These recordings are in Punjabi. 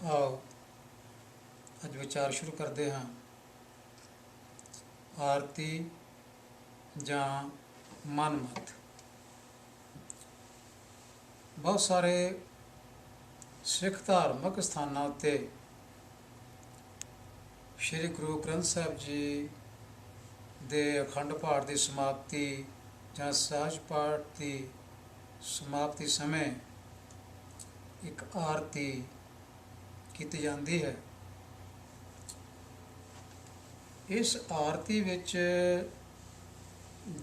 आओ अज विचार शुरू करते हाँ। आरती जां मनमत। बहुत सारे सिख धार्मिक स्थानों उत्ते श्री गुरु ग्रंथ साहिब जी दे अखंड पाठ की समाप्ति जां सहज पाठ की समाप्ति समय एक आरती की जाती है। इस आरती विच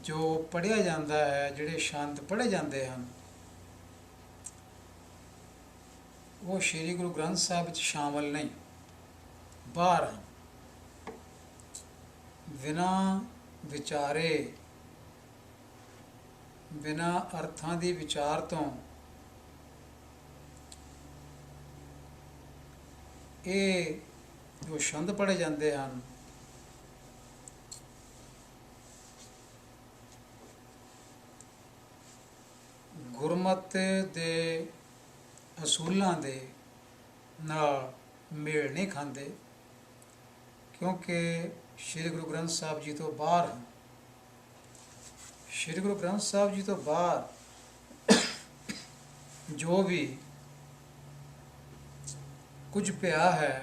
जो पढ़िया जाता है, जिहड़े छंद पढ़े जाते हैं, वो श्री गुरु ग्रंथ साहिब विच शामिल नहीं, बाहर हैं। बिना विचारे, बिना अर्थां दी विचार तो ये जो छंद पढ़े जाते हैं, गुरमत दे असूलों दे नाल मेल नहीं खाते, क्योंकि श्री गुरु ग्रंथ साहिब जी तो बाहर हैं। श्री गुरु ग्रंथ साहिब जी तो बाहर जो भी कुछ पिया है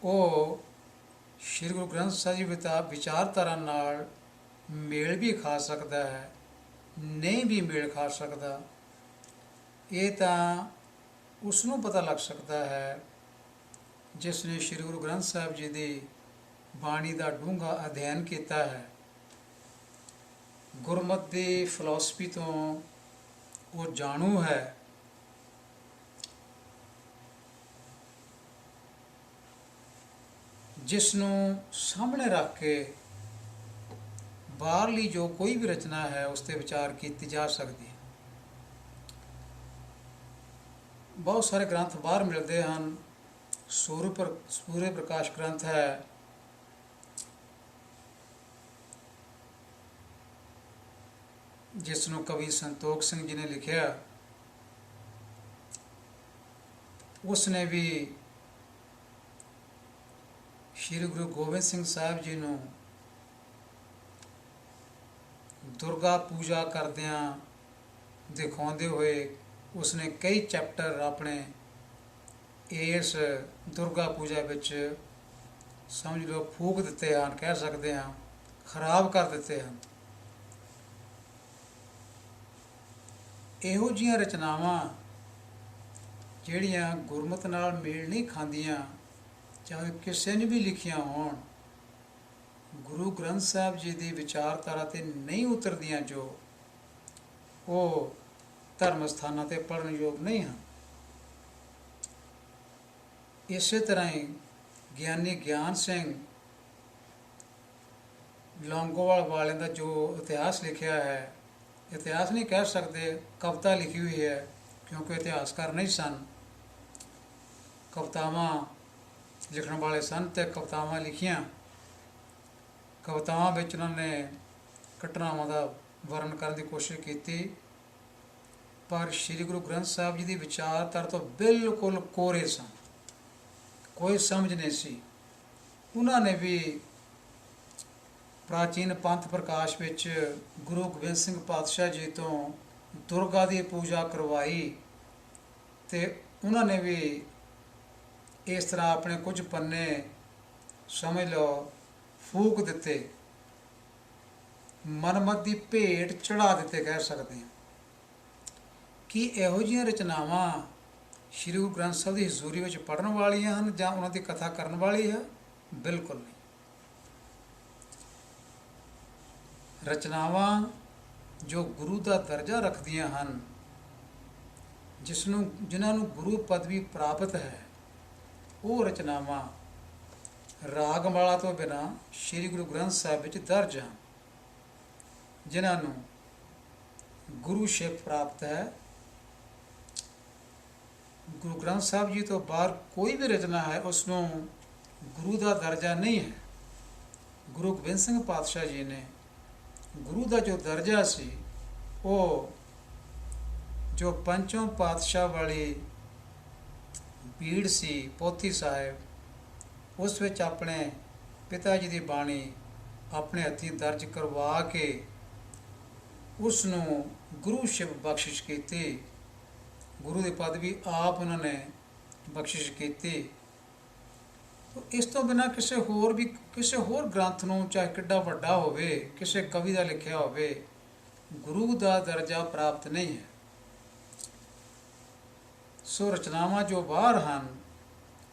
वो श्री गुरु ग्रंथ साहिब जी विचारधारा नाल मेल भी खा सकता है, नहीं भी मेल खा सकता। ये तो उसनों पता लग सकता है जिसने श्री गुरु ग्रंथ साहिब जी की बाणी का डूंघा अध्ययन किया है। गुरमत की फिलोसफी तो वो जाणू है। जिसनों सामने रख के बाहरली जो कोई भी रचना है उस पर विचार की जा सकती है। बहुत सारे ग्रंथ बाहर मिलते हैं। सूर्य प्रकाश ग्रंथ है, जिसनों कवि संतोख सिंह जी ने लिखा। उसने भी श्री गुरु गोबिंद सिंह साहिब जी नूं दुर्गा पूजा करदियां दिखाते हुए उसने कई चैप्टर अपने इस दुर्गा पूजा विच समझ लो फूक दिते हैं, कह सकते हैं खराब कर दिते हैं। इहो जिहियां रचनावां जिहड़ियां गुरमत नाल मेल नहीं खांदियां, चाहे किसी ने भी लिखियां होण, गुरु ग्रंथ साहिब जी की विचारधारा ते नहीं उतरदियां, जो वो धर्म स्थानों ते पढ़न योग नहीं हैं। इस तरह ही ज्ञानी ज्ञान सिंह लौंगोवाल वाले का जो इतिहास लिखा है, इतिहास नहीं कह सकते, कविता लिखी हुई है, क्योंकि इतिहासकार नहीं सन। कवितावां लिखण वाले सन ते कवितावां लिखियां। कवितावां विच उन्होंने घटनावां का वर्णन करने की कोशिश की, पर श्री गुरु ग्रंथ साहिब जी की विचारधारा तो बिल्कुल कोरे सन, कोई समझ नहीं सी। उन्होंने भी प्राचीन पंथ प्रकाश विच गुरु गोबिंद सिंह पातशाह जी तो दुर्गा की पूजा करवाई, तो उन्होंने भी इस तरह अपने कुछ पन्ने समझ लो फूक दिते, मनमत की भेंट चढ़ा दिते, कह सकते हैं। कि इहो जिहियां रचनावां श्री गुरु ग्रंथ साहिब की हजूरी में पढ़न वालियां हैं जां उन्हां दी कथा करन वाली है? बिल्कुल नहीं। रचनावां जो गुरु का दर्जा रखदियां हैं, जिन्होंने गुरु पदवी प्राप्त है, वो रचनावां रागमाला तो बिना श्री गुरु ग्रंथ साहिब विच दर्ज हैं। जिन्होंने गुरुशिप प्राप्त है, गुरु ग्रंथ साहिब जी तो बाहर कोई भी रचना है उसनों गुरु का दर्जा नहीं है। गुरु गोबिंद सिंह पातशाह जी ने गुरु का जो दर्जा सी वो ਜੋ ਪੰਚੋਂ ਪਾਤਸ਼ਾਹ ਵਾਲੀ ਬੀੜ ਸੀ ਪੋਥੀ ਸਾਹਿਬ, ਉਸ ਵਿੱਚ ਆਪਣੇ ਪਿਤਾ ਜੀ ਦੀ ਬਾਣੀ ਆਪਣੇ ਹੱਥੀਂ ਦਰਜ ਕਰਵਾ ਕੇ ਉਸ ਨੂੰ ਗੁਰੂ ਸ਼ਿਵ ਬਖਸ਼ਿਸ਼ ਕੀਤੀ। ਗੁਰੂ ਦੀ ਪਦਵੀ ਆਪ ਉਹਨਾਂ ਨੇ ਬਖਸ਼ਿਸ਼ ਕੀਤੀ। ਇਸ ਤੋਂ ਬਿਨਾਂ ਕਿਸੇ ਹੋਰ ਗ੍ਰੰਥ ਨੂੰ, ਚਾਹੇ ਕਿੱਡਾ ਵੱਡਾ ਹੋਵੇ, ਕਿਸੇ ਕਵੀ ਦਾ ਲਿਖਿਆ ਹੋਵੇ, ਗੁਰੂ ਦਾ ਦਰਜਾ ਪ੍ਰਾਪਤ ਨਹੀਂ ਹੈ। ਸੋ ਰਚਨਾਵਾਂ ਜੋ ਬਾਹਰ ਹਨ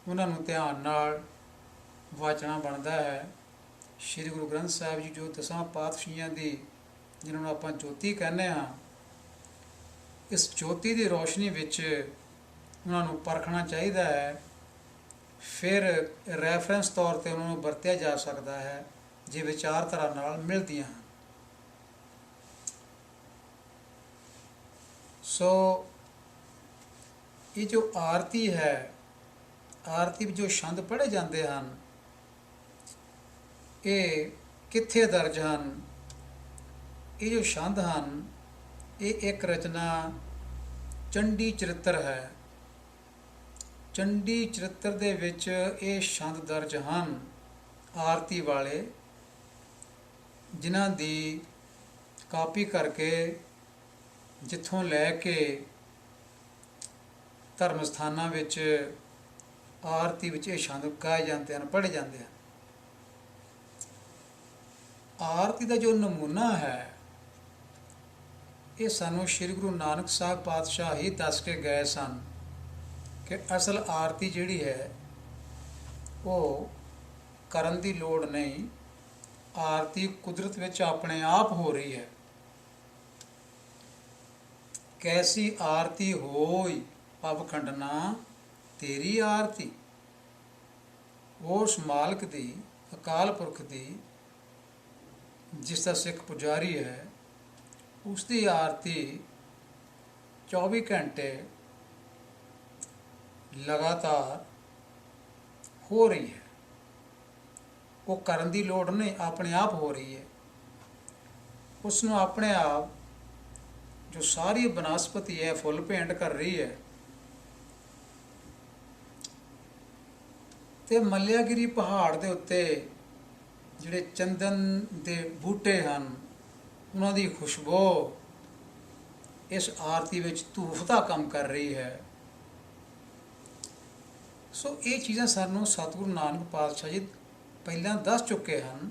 ਉਹਨਾਂ ਨੂੰ ਧਿਆਨ ਨਾਲ ਵਾਚਣਾ ਬਣਦਾ ਹੈ। ਸ਼੍ਰੀ ਗੁਰੂ ਗ੍ਰੰਥ ਸਾਹਿਬ ਜੀ ਜੋ ਦਸਾਂ ਪਾਤਸ਼ਾਹੀਆਂ ਦੀ, ਜਿਹਨਾਂ ਨੂੰ ਆਪਾਂ ਜੋਤੀ ਕਹਿੰਦੇ ਹਾਂ, ਇਸ ਜੋਤੀ ਦੀ ਰੋਸ਼ਨੀ ਵਿੱਚ ਉਹਨਾਂ ਨੂੰ ਪਰਖਣਾ ਚਾਹੀਦਾ ਹੈ। ਫਿਰ ਰੈਫਰੈਂਸ ਤੌਰ 'ਤੇ ਉਹਨਾਂ ਨੂੰ ਵਰਤਿਆ ਜਾ ਸਕਦਾ ਹੈ ਜੇ ਵਿਚਾਰਧਾਰਾ ਨਾਲ ਮਿਲਦੀਆਂ ਹਨ। ਸੋ ਇਹ ਜੋ ਆਰਤੀ ਹੈ, ਆਰਤੀ ਵਿੱਚ ਜੋ ਛੰਦ ਪੜ੍ਹੇ ਜਾਂਦੇ ਹਨ, ਇਹ ਕਿੱਥੇ ਦਰਜ ਹਨ? ਇਹ ਜੋ ਛੰਦ ਹਨ, ਇਹ ਇੱਕ ਰਚਨਾ ਚੰਡੀ ਚਰਿੱਤਰ ਹੈ। ਚੰਡੀ ਚਰਿੱਤਰ ਦੇ ਵਿੱਚ ਇਹ ਛੰਦ ਦਰਜ ਹਨ ਆਰਤੀ ਵਾਲੇ, ਜਿਨ੍ਹਾਂ ਦੀ ਕਾਪੀ ਕਰਕੇ ਜਿੱਥੋਂ ਲੈ ਕੇ ਧਰਮ ਸਥਾਨਾਂ ਵਿੱਚ ਆਰਤੀ ਵਿੱਚ ਇਹ ਛੰਦ ਗਾਏ ਜਾਂਦੇ ਹਨ, ਪੜ੍ਹੇ ਜਾਂਦੇ ਹਨ। ਆਰਤੀ ਦਾ ਜੋ ਨਮੂਨਾ ਹੈ, ਇਹ ਸਾਨੂੰ ਸ਼੍ਰੀ ਗੁਰੂ ਨਾਨਕ ਸਾਹਿਬ ਪਾਤਸ਼ਾਹ ਹੀ ਦੱਸ ਕੇ ਗਏ ਸਨ ਕਿ ਅਸਲ ਆਰਤੀ ਜਿਹੜੀ ਹੈ ਉਹ ਕਰਨ ਦੀ ਲੋੜ ਨਹੀਂ, ਆਰਤੀ ਕੁਦਰਤ ਵਿੱਚ ਆਪਣੇ ਆਪ ਹੋ ਰਹੀ ਹੈ। ਕੈਸੀ ਆਰਤੀ ਹੋਈ ਪਵ ਖੰਡਨਾ ਤੇਰੀ ਆਰਤੀ। ਉਸ ਮਾਲਕ ਦੀ, ਅਕਾਲ ਪੁਰਖ ਦੀ, ਜਿਸ ਦਾ ਸਿੱਖ ਪੁਜਾਰੀ ਹੈ, ਉਸ ਦੀ ਆਰਤੀ 24 ਘੰਟੇ ਲਗਾਤਾਰ ਹੋ ਰਹੀ ਹੈ। ਉਹ ਕਰਨ ਦੀ ਲੋੜ ਨਹੀਂ, ਆਪਣੇ ਆਪ ਹੋ ਰਹੀ ਹੈ। ਉਸ ਨੂੰ ਆਪਣੇ ਆਪ ਜੋ ਸਾਰੀ ਬਨਸਪਤੀ ਹੈ ਫੁੱਲ ਭੇਂਟ ਕਰ ਰਹੀ ਹੈ। ਤੇ ਮੱਲਿਆਗਿਰੀ ਪਹਾੜ ਦੇ ਉੱਤੇ ਜਿਹੜੇ ਚੰਦਨ ਦੇ ਬੂਟੇ ਹਨ, ਉਹਨਾਂ ਦੀ ਖੁਸ਼ਬੂ ਇਸ ਆਰਤੀ ਵਿੱਚ ਧੂਫ ਦਾ ਕੰਮ ਕਰ ਰਹੀ ਹੈ। ਸੋ ਇਹ ਚੀਜ਼ਾਂ ਸਾਨੂੰ ਸਤਿਗੁਰੂ ਨਾਨਕ ਪਾਤਸ਼ਾਹ ਜੀ ਪਹਿਲਾਂ ਦੱਸ ਚੁੱਕੇ ਹਨ,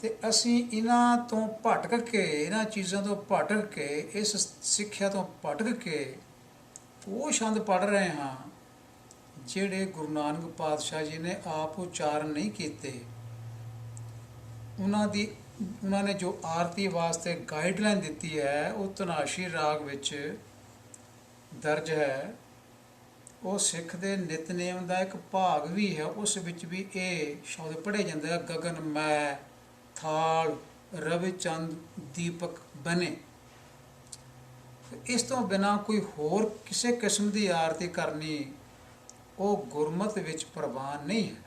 ਤੇ ਅਸੀਂ ਇਹਨਾਂ ਤੋਂ ਭਟਕ ਕੇ, ਇਹਨਾਂ ਚੀਜ਼ਾਂ ਤੋਂ ਭਟਕ ਕੇ, ਇਸ ਸਿੱਖਿਆ ਤੋਂ ਭਟਕ ਕੇ ਉਹ ਛੰਦ ਪੜ੍ਹ ਰਹੇ ਹਾਂ ਜਿਹੜੇ ਗੁਰੂ ਨਾਨਕ ਪਾਤਸ਼ਾਹ ਜੀ ਨੇ ਆਪ ਉਚਾਰਨ ਨਹੀਂ ਕੀਤੇ। ਉਹਨਾਂ ਨੇ ਜੋ ਆਰਤੀ ਵਾਸਤੇ ਗਾਈਡਲਾਈਨ ਦਿੱਤੀ ਹੈ ਉਹ ਧਨਾਸ਼ੀ ਰਾਗ ਵਿੱਚ ਦਰਜ ਹੈ। ਉਹ ਸਿੱਖ ਦੇ ਨਿਤਨੇਮ ਦਾ ਇੱਕ ਭਾਗ ਵੀ ਹੈ। ਉਸ ਵਿੱਚ ਵੀ ਇਹ ਸ਼ਬਦ ਪੜ੍ਹੇ ਜਾਂਦੇ ਹੈ, ਗਗਨ ਮੈ ਥਾਲ ਰਵਿ ਚੰਦ ਦੀਪਕ ਬਨੇ। ਇਸ ਤੋਂ ਬਿਨਾਂ ਕੋਈ ਹੋਰ ਕਿਸੇ ਕਿਸਮ ਦੀ ਆਰਤੀ ਕਰਨੀ ਉਹ ਗੁਰਮਤਿ ਵਿੱਚ ਪ੍ਰਵਾਨ ਨਹੀਂ ਹੈ।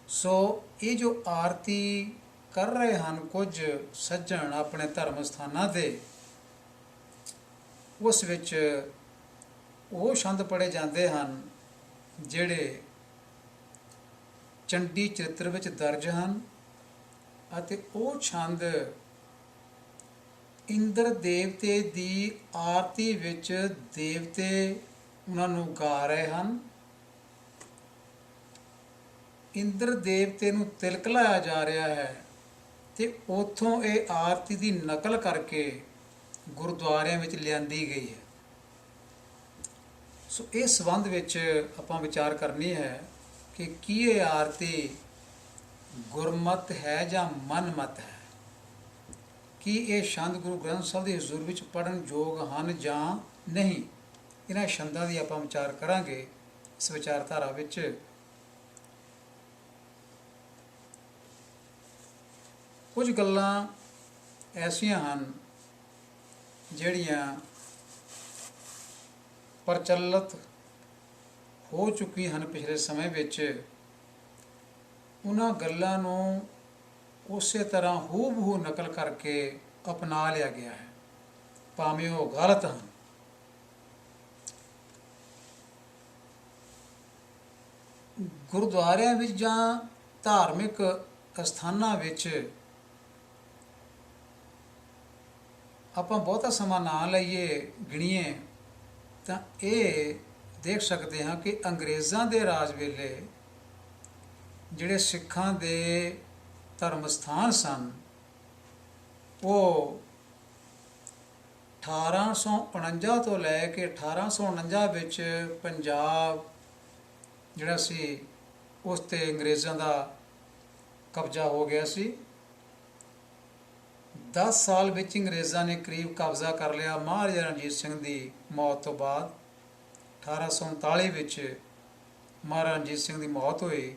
ਸੋ ਇਹ ਜੋ ਆਰਤੀ ਕਰ ਰਹੇ ਹਨ ਕੁਝ ਸੱਜਣ ਆਪਣੇ ਧਰਮ ਸਥਾਨਾਂ 'ਤੇ, ਉਸ ਵਿੱਚ ਉਹ ਛੰਦ ਪੜ੍ਹੇ ਜਾਂਦੇ ਹਨ ਜਿਹੜੇ ਚੰਡੀ ਚਰਿੱਤਰ ਵਿੱਚ ਦਰਜ ਹਨ, ਅਤੇ ਉਹ ਛੰਦ ਇੰਦਰ ਦੇਵਤੇ ਦੀ ਆਰਤੀ ਵਿੱਚ ਦੇਵਤੇ ਉਹਨਾਂ ਨੂੰ ਗਾ ਰਹੇ ਹਨ। ਇੰਦਰ ਦੇਵਤੇ ਨੂੰ ਤਿਲਕ ਲਾਇਆ ਜਾ ਰਿਹਾ ਹੈ, ਤੇ ਉੱਥੋਂ ਇਹ ਆਰਤੀ ਦੀ ਨਕਲ ਕਰਕੇ ਗੁਰਦੁਆਰਿਆਂ ਵਿੱਚ ਲਿਆਂਦੀ ਗਈ ਹੈ। ਸੋ ਇਸ ਸੰਬੰਧ ਵਿੱਚ ਆਪਾਂ ਵਿਚਾਰ ਕਰਨੀ ਹੈ ਕਿ ਕੀ ਇਹ ਆਰਤੀ ਗੁਰਮਤ ਹੈ ਜਾਂ ਮਨਮਤ ਹੈ? ਕੀ ਇਹ ਛੰਦ ਗੁਰੂ ਗ੍ਰੰਥ ਸਾਹਿਬ ਦੇ ਹਜ਼ੂਰ ਵਿੱਚ ਪੜ੍ਹਨ ਯੋਗ ਹਨ ਜਾਂ ਨਹੀਂ? ਇਹਨਾਂ ਛੰਦਾਂ ਦੀ ਆਪਾਂ ਵਿਚਾਰ ਕਰਾਂਗੇ ਇਸ ਵਿਚਾਰਧਾਰਾ ਵਿੱਚ। ਕੁਝ ਗੱਲਾਂ ਐਸੀਆਂ ਹਨ ਜਿਹੜੀਆਂ ਪ੍ਰਚਲਿਤ ਹੋ ਚੁੱਕੀਆਂ ਹਨ ਪਿਛਲੇ ਸਮੇਂ ਵਿੱਚ। ਉਹਨਾਂ ਗੱਲਾਂ ਨੂੰ ਉਸੇ ਤਰ੍ਹਾਂ ਹੂਬਹੂ ਨਕਲ ਕਰਕੇ ਅਪਣਾ ਲਿਆ ਗਿਆ ਹੈ। ਭਾਵੇਂ ਉਹ ਗਲਤ ਹਨ। ਗੁਰਦੁਆਰਿਆਂ ਵਿੱਚ ਜਾਂ ਧਾਰਮਿਕ ਅਸਥਾਨਾਂ ਵਿੱਚ ਆਪਾਂ ਬਹੁਤਾ ਸਮਾਂ ਨਾ ਲਈਏ, ਗਿਣੀਏ, ਤਾਂ ਇਹ ਦੇਖ ਸਕਦੇ ਹਾਂ ਕਿ ਅੰਗਰੇਜ਼ਾਂ ਦੇ ਰਾਜ ਵੇਲੇ ਜਿਹੜੇ ਸਿੱਖਾਂ ਦੇ ਧਰਮ ਸਥਾਨ ਸਨ, ਉਹ 1849 ਤੋਂ ਲੈ ਕੇ 1849 ਵਿੱਚ ਪੰਜਾਬ ਜਿਹੜਾ ਸੀ ਉਸ 'ਤੇ ਅੰਗਰੇਜ਼ਾਂ ਦਾ ਕਬਜ਼ਾ ਹੋ ਗਿਆ ਸੀ। 10 ਸਾਲ ਵਿੱਚ ਅੰਗਰੇਜ਼ਾਂ ਨੇ ਕਰੀਬ ਕਬਜ਼ਾ ਕਰ ਲਿਆ। ਮਹਾਰਾਜਾ ਰਣਜੀਤ ਸਿੰਘ ਦੀ ਮੌਤ ਤੋਂ ਬਾਅਦ 1839 ਵਿੱਚ ਮਹਾਰਾਜਾ ਰਣਜੀਤ ਸਿੰਘ ਦੀ ਮੌਤ ਹੋਈ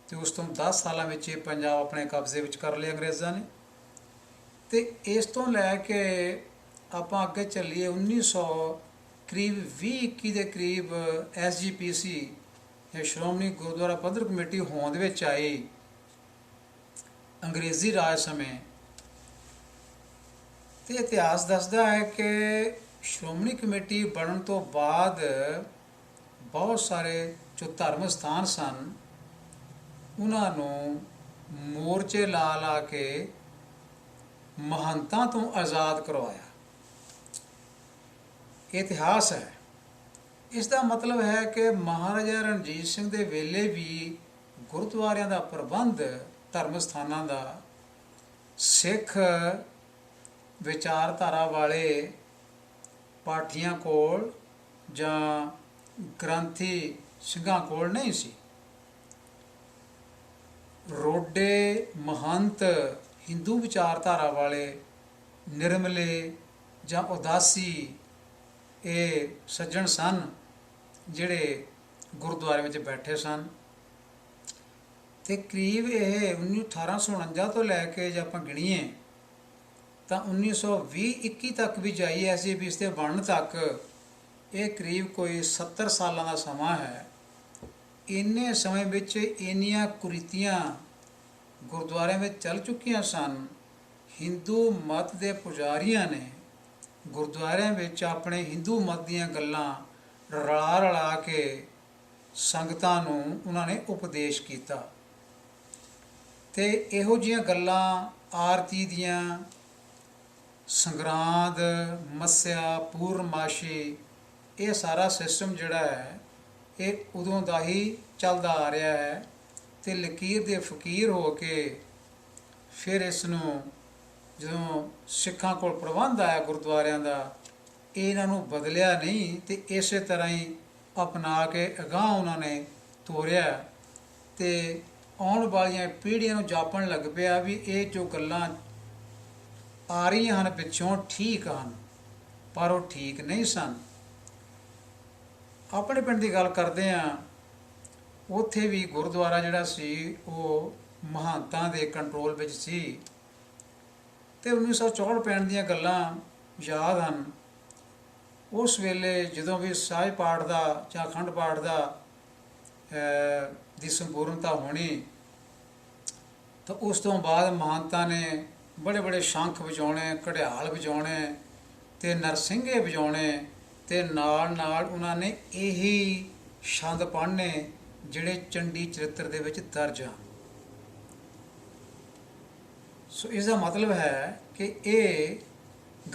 ਅਤੇ ਉਸ ਤੋਂ 10 ਸਾਲਾਂ ਵਿੱਚ ਇਹ ਪੰਜਾਬ ਆਪਣੇ ਕਬਜ਼ੇ ਵਿੱਚ ਕਰ ਲਿਆ ਅੰਗਰੇਜ਼ਾਂ ਨੇ। ਅਤੇ ਇਸ ਤੋਂ ਲੈ ਕੇ ਆਪਾਂ ਅੱਗੇ ਚੱਲੀਏ 1900 ਕਰੀਬ 2021 ਦੇ ਕਰੀਬ SGPC ਇਹ ਸ਼੍ਰੋਮਣੀ ਗੁਰਦੁਆਰਾ ਪ੍ਰਬੰਧਕ ਕਮੇਟੀ ਹੋਂਦ ਵਿੱਚ ਆਈ ਅੰਗਰੇਜ਼ੀ ਰਾਜ ਸਮੇਂ। ਅਤੇ ਇਤਿਹਾਸ ਦੱਸਦਾ ਹੈ ਕਿ ਸ਼੍ਰੋਮਣੀ ਕਮੇਟੀ ਬਣਨ ਤੋਂ ਬਾਅਦ ਬਹੁਤ ਸਾਰੇ ਜੋ ਧਰਮ ਸਥਾਨ ਸਨ ਉਹਨਾਂ ਨੂੰ ਮੋਰਚੇ ਲਾ ਲਾ ਕੇ ਮਹੰਤਾਂ ਤੋਂ ਆਜ਼ਾਦ ਕਰਵਾਇਆ। ਇਤਿਹਾਸ ਹੈ। ਇਸ ਦਾ ਮਤਲਬ ਹੈ ਕਿ ਮਹਾਰਾਜਾ ਰਣਜੀਤ ਸਿੰਘ ਦੇ ਵੇਲੇ ਵੀ ਗੁਰਦੁਆਰਿਆਂ ਦਾ ਪ੍ਰਬੰਧ, ਧਰਮ ਸਥਾਨਾਂ ਦਾ ਸਿੱਖ ਵਿਚਾਰਧਾਰਾ ਵਾਲੇ ਪਾਠੀਆਂ ਕੋਲ ਜਾਂ ਗ੍ਰੰਥੀ ਸਿੰਘਾਂ ਕੋਲ ਨਹੀਂ ਸੀ। ਰੋਡੇ ਮਹੰਤ ਹਿੰਦੂ ਵਿਚਾਰਧਾਰਾ ਵਾਲੇ ਨਿਰਮਲੇ ਜਾਂ ਉਦਾਸੀ ਇਹ ਸੱਜਣ ਸਨ ਜਿਹੜੇ ਗੁਰਦੁਆਰੇ ਵਿੱਚ ਬੈਠੇ ਸਨ। ਅਤੇ ਕਰੀਬ ਇਹ 1849 ਤੋਂ ਲੈ ਕੇ ਜੇ ਆਪਾਂ ਗਿਣੀਏ ਤਾਂ 1920-21 ਤੱਕ ਵੀ ਜਾਈਏ SGPC ਦੇ ਬਣਨ ਤੱਕ, ਇਹ ਕਰੀਬ ਕੋਈ 70 ਸਾਲਾਂ ਦਾ ਸਮਾਂ ਹੈ। ਇੰਨੇ ਸਮੇਂ ਵਿੱਚ ਇੰਨੀਆਂ ਕੁਰੀਤੀਆਂ ਗੁਰਦੁਆਰਿਆਂ ਵਿੱਚ ਚੱਲ ਚੁੱਕੀਆਂ ਸਨ। ਹਿੰਦੂ ਮਤ ਦੇ ਪੁਜਾਰੀਆਂ ਨੇ ਗੁਰਦੁਆਰਿਆਂ ਵਿੱਚ ਆਪਣੇ ਹਿੰਦੂ ਮਤ ਦੀਆਂ ਗੱਲਾਂ ਰਲਾ ਰਲਾ ਕੇ ਸੰਗਤਾਂ ਨੂੰ ਉਹਨਾਂ ਨੇ ਉਪਦੇਸ਼ ਕੀਤਾ। ਅਤੇ ਇਹੋ ਜਿਹੀਆਂ ਗੱਲਾਂ ਆਰਤੀ ਦੀਆਂ, ਸੰਗਰਾਂਦ, ਮੱਸਿਆ, ਪੂਰਨਮਾਸ਼ੀ, ਇਹ ਸਾਰਾ ਸਿਸਟਮ ਜਿਹੜਾ ਹੈ ਇਹ ਉਦੋਂ ਦਾ ਹੀ ਚੱਲਦਾ ਆ ਰਿਹਾ ਹੈ। ਅਤੇ ਲਕੀਰ ਦੇ ਫਕੀਰ ਹੋ ਕੇ ਫਿਰ ਇਸ ਨੂੰ ਜਦੋਂ ਸਿੱਖਾਂ ਕੋਲ ਪ੍ਰਬੰਧ ਆਇਆ ਗੁਰਦੁਆਰਿਆਂ ਦਾ, ਇਹਨਾਂ ਨੂੰ ਬਦਲਿਆ ਨਹੀਂ ਅਤੇ ਇਸੇ ਤਰ੍ਹਾਂ ਹੀ ਅਪਣਾ ਕੇ ਅਗਾਂਹ ਉਹਨਾਂ ਨੇ ਤੋਰਿਆ। ਅਤੇ ਆਉਣ ਵਾਲੀਆਂ ਪੀੜ੍ਹੀਆਂ ਨੂੰ ਜਾਪਣ ਲੱਗ ਪਿਆ ਵੀ ਇਹ ਜੋ ਗੱਲਾਂ ਆ ਰਹੀਆਂ ਹਨ ਪਿੱਛੋਂ ਠੀਕ ਹਨ, ਪਰ ਉਹ ਠੀਕ ਨਹੀਂ ਸਨ। ਆਪਣੇ ਪਿੰਡ ਦੀ ਗੱਲ ਕਰਦੇ ਹਾਂ, ਉੱਥੇ ਵੀ ਗੁਰਦੁਆਰਾ ਜਿਹੜਾ ਸੀ ਉਹ ਮਹੰਤਾਂ ਦੇ ਕੰਟਰੋਲ ਵਿੱਚ ਸੀ। ਅਤੇ 1964 ਦੀਆਂ ਗੱਲਾਂ ਯਾਦ ਹਨ। ਉਸ ਵੇਲੇ ਜਦੋਂ ਵੀ ਸਹਿਜ ਪਾਠ ਦਾ ਜਾਂ ਅਖੰਡ ਪਾਠ ਦਾ ਦੀ ਸੰਪੂਰਨਤਾ ਹੋਣੀ, ਤਾਂ ਉਸ ਤੋਂ ਬਾਅਦ ਮਹੰਤਾਂ ਨੇ ਬੜੇ ਬੜੇ ਸ਼ੰਖ ਵਜਾਉਣੇ, ਘੜਿਆਲ ਵਜਾਉਣੇ ਅਤੇ ਨਰਸਿੰਘੇ ਵਜਾਉਣੇ, ਅਤੇ ਨਾਲ ਨਾਲ ਉਹਨਾਂ ਨੇ ਇਹੀ ਛੰਦ ਪੜ੍ਹਨੇ ਜਿਹੜੇ ਚੰਡੀ ਚਰਿੱਤਰ ਦੇ ਵਿੱਚ ਦਰਜ ਹਨ। ਸੋ ਇਸ ਦਾ ਮਤਲਬ ਹੈ ਕਿ ਇਹ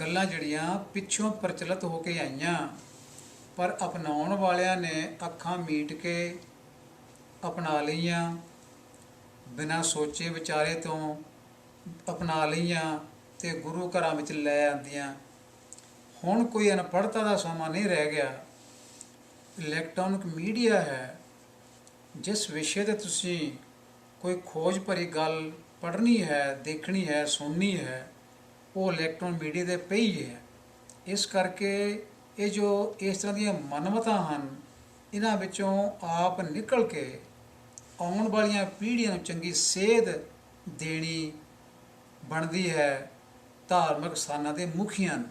ਗੱਲਾਂ ਜਿਹੜੀਆਂ ਪਿੱਛੋਂ ਪ੍ਰਚਲਿਤ ਹੋ ਕੇ ਆਈਆਂ, ਪਰ ਅਪਣਾਉਣ ਵਾਲਿਆਂ ਨੇ ਅੱਖਾਂ ਮੀਟ ਕੇ ਅਪਣਾ ਲਈਆਂ, ਬਿਨਾਂ ਸੋਚੇ ਵਿਚਾਰੇ ਤੋਂ ਅਪਣਾ ਲਈਆਂ ਅਤੇ ਗੁਰੂ ਘਰਾਂ ਵਿੱਚ ਲੈ ਆਉਂਦੀਆਂ। ਹੁਣ ਕੋਈ ਅਨਪੜ੍ਹਤਾ ਦਾ ਸਮਾਂ ਨਹੀਂ ਰਹਿ ਗਿਆ। ਇਲੈਕਟ੍ਰੋਨਿਕ ਮੀਡੀਆ ਹੈ, ਜਿਸ ਵਿਸ਼ੇ 'ਤੇ ਤੁਸੀਂ ਕੋਈ ਖੋਜ ਭਰੀ ਗੱਲ ਪੜ੍ਹਨੀ ਹੈ, ਦੇਖਣੀ ਹੈ, ਸੁਣਨੀ ਹੈ, ਉਹ ਇਲੈਕਟ੍ਰੋਨਿਕ ਮੀਡੀਆ 'ਤੇ ਪਈ ਹੈ। ਇਸ ਕਰਕੇ ਇਹ ਜੋ ਇਸ ਤਰ੍ਹਾਂ ਦੀਆਂ ਮਨਮਤਾਂ ਹਨ, ਇਹਨਾਂ ਵਿੱਚੋਂ ਆਪ ਨਿਕਲ ਕੇ ਆਉਣ ਵਾਲੀਆਂ ਪੀੜ੍ਹੀਆਂ ਨੂੰ ਚੰਗੀ ਸੇਧ ਦੇਣੀ ਬਣਦੀ ਹੈ ਧਾਰਮਿਕ ਸਥਾਨਾਂ ਦੇ ਮੁਖੀਆਂ ਨੂੰ।